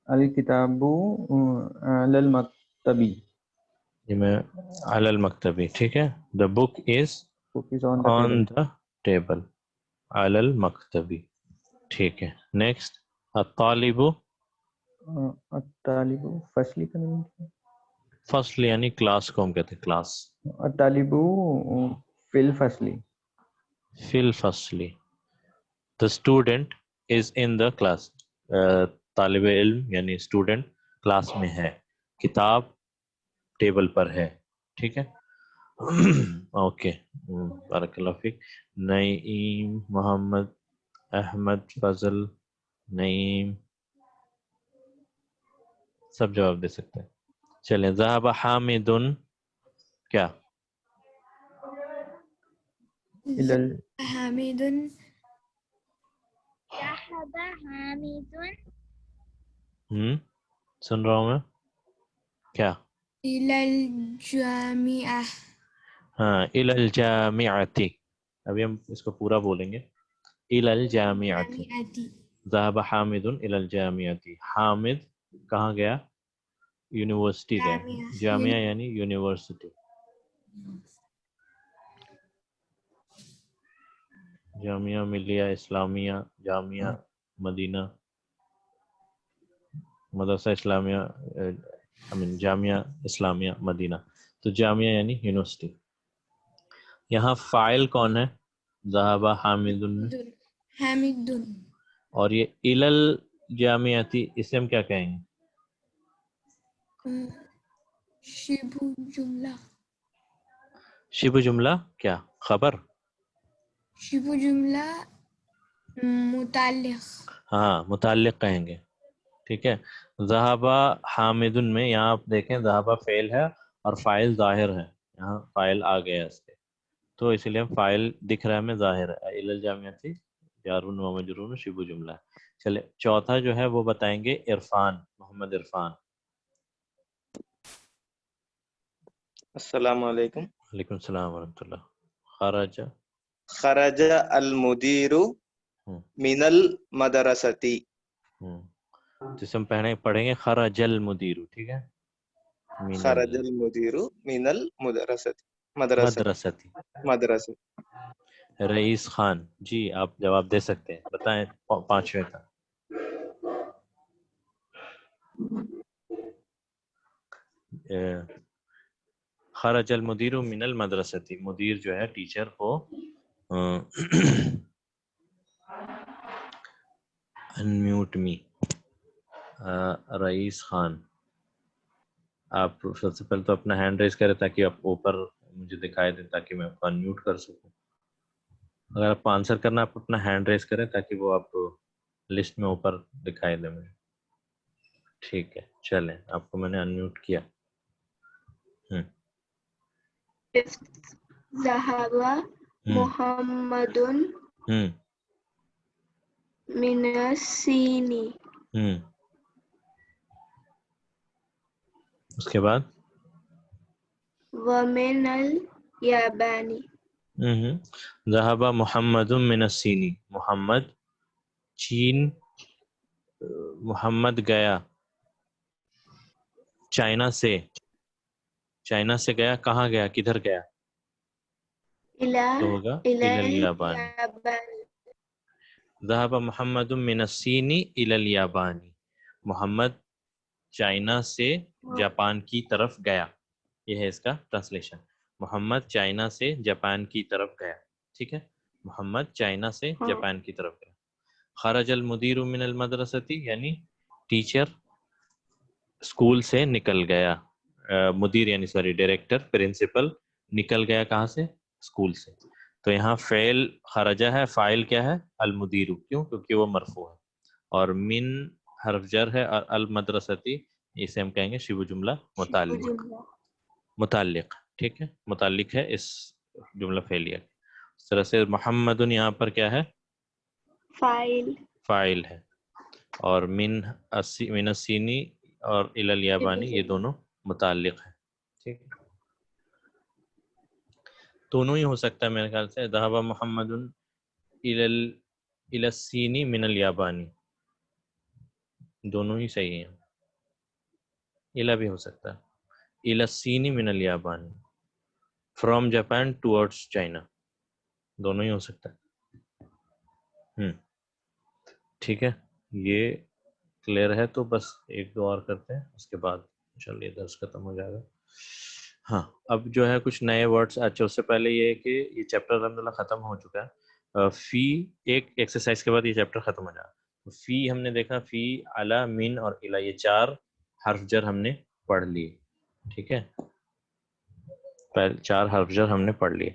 الکتاب علی المکتبی. جی میں علی المکتبی. ٹھیک ہے، the book is on the table. علی المکتبی. ٹھیک ہے، نیکسٹ. الطالب الطالب فصلی کا نام کیا؟ فصل یعنی کلاس کو ہم کہتے ہیں کلاس. الطالب فی الفصلی. فی الفصل. The student is in the class. طالب علم یعنی اسٹوڈنٹ کلاس میں ہے. کتاب ٹیبل پر ہے. ٹھیک ہے. اوکے. بارک اللہ فیک. نعیم، محمد، احمد، فضل، نعیم سب جواب دے سکتے ہیں. چلیں. ذهب حامد کیا؟ حامد ذهب حامد سن رہا ہوں میں. کیا؟ إلى الجامعة. ہاں الى الجامعة. ابھی ہم اس کو پورا بولیں گے. الى الجامعة. ذهب حامد الى الجامعة. حامد کہاں گیا؟ یونیورسٹی گیا. جامعہ یعنی یونیورسٹی. جامعہ ملیہ اسلامیہ، جامعہ مدینہ، مدرسہ اسلامیہ، جامعہ اسلامیہ مدینہ. تو جامعہ یعنی یونیورسٹی. یہاں فاعل کون ہے؟ ذهب حامد میں. حامد. اور یہ الل جامعتی اسے ہم کیا کہیں گے؟ شبہ جملہ. شبہ جملہ کیا؟ خبر. شبہ جملہ متعلق. ہاں متعلق کہیں گے. ٹھیک ہے. ذہب حامد میں یہاں آپ دیکھیں ذہب فعل ہے اور فاعل ظاہر ہے. یہاں فاعل آ گیا اس کے، تو اس لیے ہم فاعل دکھ رہا ہے ہمیں ظاہر ہے. الی الجامعۃ جار و مجرور شبہ جملہ ہے. چلے چوتھا جو ہے وہ بتائیں گے عرفان، محمد عرفان. السلام علیکم. وعلیکم السلام ورحمۃ اللہ. خرج. خرج المدیر من المدرستی. جسے ہم پڑھیں گے خرج المدیر. ٹھیک ہے. خرج المدیر من المدرستی. مدرستی. مدرسہ. رئیس خان. جی آپ جواب دے سکتے ہیں، بتائیں. پانچویں کا خرج المدیر من المدرستی. مدیر جو ہے ٹیچر کو انمیوٹ می. رئیس خان آپ سب سے پہلے تو اپنا ہینڈ ریز کریں تاکہ آپ اوپر مجھے دکھائی دیں تاکہ میں آپ کو انمیوٹ کر سکوں. اگر آپ کو آنسر کرنا آپ اپنا ہینڈ ریز کریں تاکہ وہ آپ لسٹ میں اوپر دکھائی دے مجھے. ٹھیک ہے. چلیں آپ کو میں نے انمیوٹ کیا. ذهب محمد من الصين. اس کے بعد ومن اليابان. ذهب محمد من الصين. محمد چین. محمد گیا چائنا سے. چائنا سے گیا کہاں گیا؟ کدھر گیا؟ تو ہوگا الى اليابان. ذهب محمد من الصين الى اليابان. محمد چائنا سے جاپان کی طرف گیا. یہ ہے اس کا ٹرانسلیشن. محمد چائنا سے جاپان کی طرف گیا. ٹھیک ہے. محمد چائنا سے جاپان کی طرف گیا. خرج المدیر من المدرستی یعنی ٹیچر اسکول سے نکل گیا. مدیر یعنی سوری ڈائریکٹر پرنسپل نکل گیا کہاں سے؟ اسکول سے. تو یہاں فعل خرجہ ہے، فاعل کیا ہے؟ المدیر. کیوں؟ کیونکہ وہ مرفوع ہے. اور من حرف جر ہے اور المدرستی اسے ہم کہیں گے شبہ جملہ متعلق. ٹھیک ہے. متعلق ہے اس جملہ فعلیہ. اس طرح سے محمد یہاں پر کیا ہے؟ فاعل ہے. اور من الصینی اور الی الیابانی یہ دونوں متعلق ہیں. ٹھیک ہے. دونوں ہی ہو سکتا ہے میرے خیال سے. ذهب محمد الی الصین من الیابانی. دونوں ہی صحیح ہیں. الی بھی ہو سکتا ہے. الی الصین من الیابانی. From Japan towards China. دونوں ہی ہو سکتا ہے. ٹھیک ہے. یہ کلیئر ہے تو بس ایک دو اور کرتے ہیں، اس کے بعد انشاءاللہ یہ درس ختم ہو جائے گا. ہاں اب جو ہے کچھ نئے ورڈس. اچھا اس سے پہلے یہ ہے کہ یہ چیپٹر الحمدللہ ختم ہو چکا ہے. فی ایک ایکسرسائز کے بعد یہ چیپٹر ختم ہو جائے گا. فی ہم نے دیکھا، فی، علی، من اور الی، یہ 4 حرف جر ہم نے پڑھ لیے. ٹھیک ہے، 4 حرف جر ہم نے پڑھ لیے.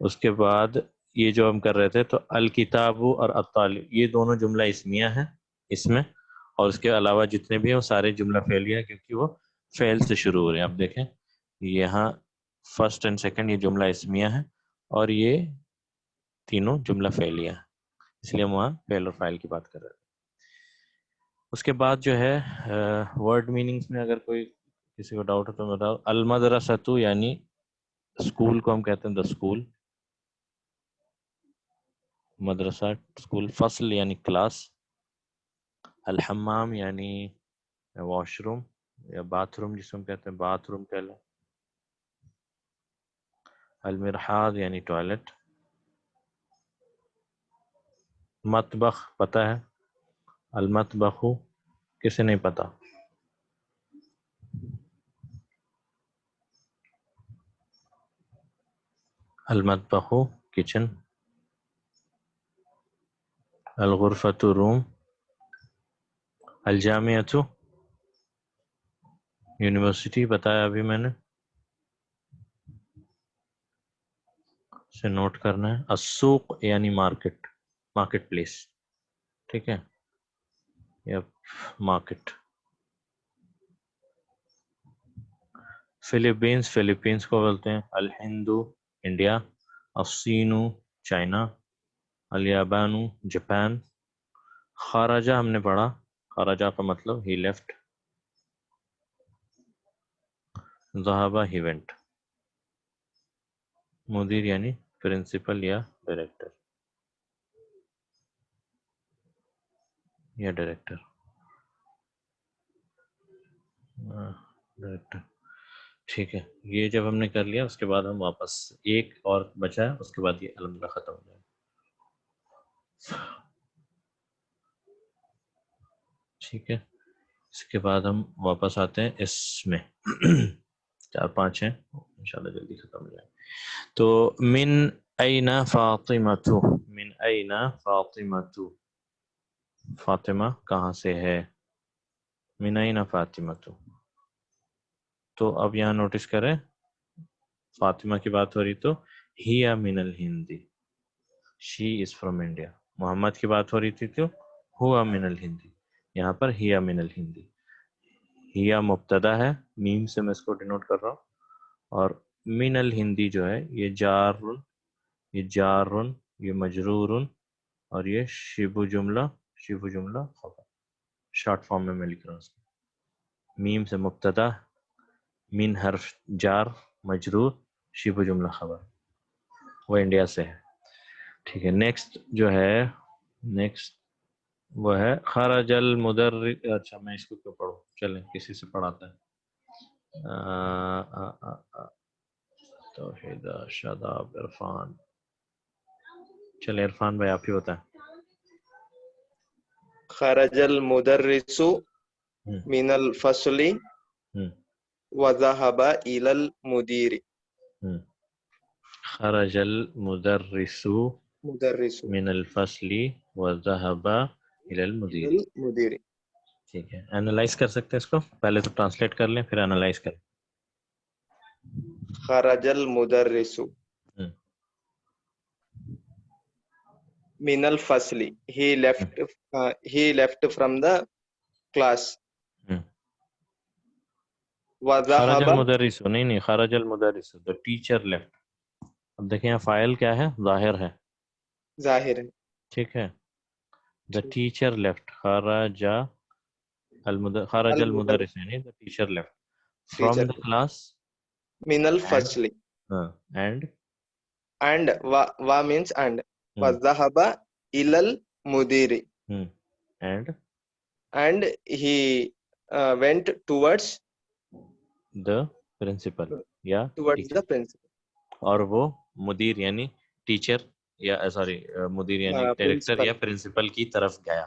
اس کے بعد یہ جو ہم کر رہے تھے تو الکتاب اور الطالب یہ دونوں جملہ اسمیہ ہیں اس میں، اور اس کے علاوہ جتنے بھی ہیں وہ سارے جملہ فعلیہ ہیں کیونکہ وہ فعل سے شروع ہو رہے ہیں. اب دیکھیں یہاں فرسٹ اینڈ سیکنڈ یہ جملہ اسمیہ ہے اور یہ تینوں جملہ فعلیہ ہیں، اس لیے ہم وہاں فعل اور فاعل کی بات کر رہے ہیں. اس کے بعد جو ہے ورڈ میننگز میں اگر کوئی کسی کو ڈاؤٹ ہو تو بتاؤ. المدرسۃ یعنی اسکول کو ہم کہتے ہیں دا اسکول، مدرسہ اسکول. فصل یعنی کلاس. الحمام یعنی واش روم یا باتھ روم جس کو ہم کہتے ہیں باتھ روم کہہ لیں. المرحاض یعنی ٹوائلٹ. مطبخ پتہ ہے، المطبخ کسے نہیں پتا؟ المطبخ کچن. الغرفۃ روم. الجامعۃ یونیورسٹی بتایا ابھی میں نے، سے نوٹ کرنا ہے. السوق یعنی مارکیٹ، مارکیٹ پلیس. ٹھیک ہے، یا مارکیٹ. فلپینس، فلپینس کو بولتے ہیں. الہند انڈیا. الصین چائنا. الیابان جاپان. خارجہ ہم نے پڑھا، خارجہ کا مطلب ہی لیفٹ. ذہبہ he went. مدیر یعنی پرنسپل یا ڈائریکٹر یا ڈائریکٹر. ڈائریکٹر. ٹھیک ہے، یہ جب ہم نے کر لیا اس کے بعد ہم واپس ایک اور بچا ہے، اس کے بعد یہ الحمدللہ ختم ہو جائے. ٹھیک ہے، اس کے بعد ہم واپس آتے ہیں اس میں 4-5 ہیں انشاءاللہ جلدی ختم ہو جائے. تو من این فاطمۃ، من این فاطمۃ، فاطمہ کہاں سے ہے. من این فاطمۃ. تو اب یہاں نوٹس کریں فاطمہ کی بات ہو رہی تو ہی من الہندی، شی از فرام انڈیا. محمد کی بات ہو رہی تھی تو ہوا من الہندی، یہاں پر ہیا من الہندی. ہیا مبتدا ہے، میم سے میں اس کو ڈینوٹ کر رہا ہوں، اور من الہندی جو ہے یہ جار، یہ مجرور، اور یہ شبہ جملہ خبر. شارٹ فارم میں لکھ رہا ہوں اس کو. میم سے مبتدا، من حرف جار مجرور، شبہ جملہ خبر، وہ انڈیا سے ہے. ٹھیک ہے، نیکسٹ جو ہے وہ ہے خرج المدرس. اچھا میں اس کو کیوں پڑھوں، چلیں کسی سے پڑھاتا ہے. توحید، شاداب، عرفان. چلے عرفان بھائی آپ ہی بتائیں. خرج المدرس من الفصل وذهب إلى المدير. خرج المدرس من الفصل وذهب إلى المدير. ٹھیک ہے، انالائز کر سکتے ہیں اس کو، پہلے تو ٹرانسلیٹ کر لیں پھر انالائز کریں. خرج المدرس من الفصل. He left from the class. خرج المدرس، نہیں خرج المدرس، the teacher left. اب دیکھیں یہاں فاعل کیا ہے، ظاہر ہے. ٹھیک ہے، the teacher left. خرج المدرس یعنی the teacher left from the class. من الفصل. And wa means and. وذهب إلى المدير. And he went towards the principal یا towards the principal. اور وہ مدیر یعنی ٹیچر یا سوری مدیر یعنی ڈائریکٹر یا پرنسپل کی طرف گیا.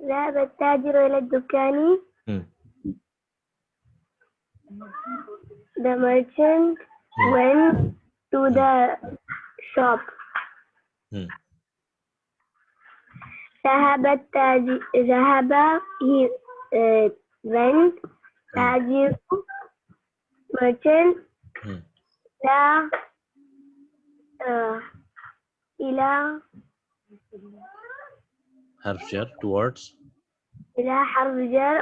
ذهب التاجر إلى الدكان. The merchant went to the shop. ذهب he went. تاجر merchant. لا إلى حرف جر towards. إلى حرف جر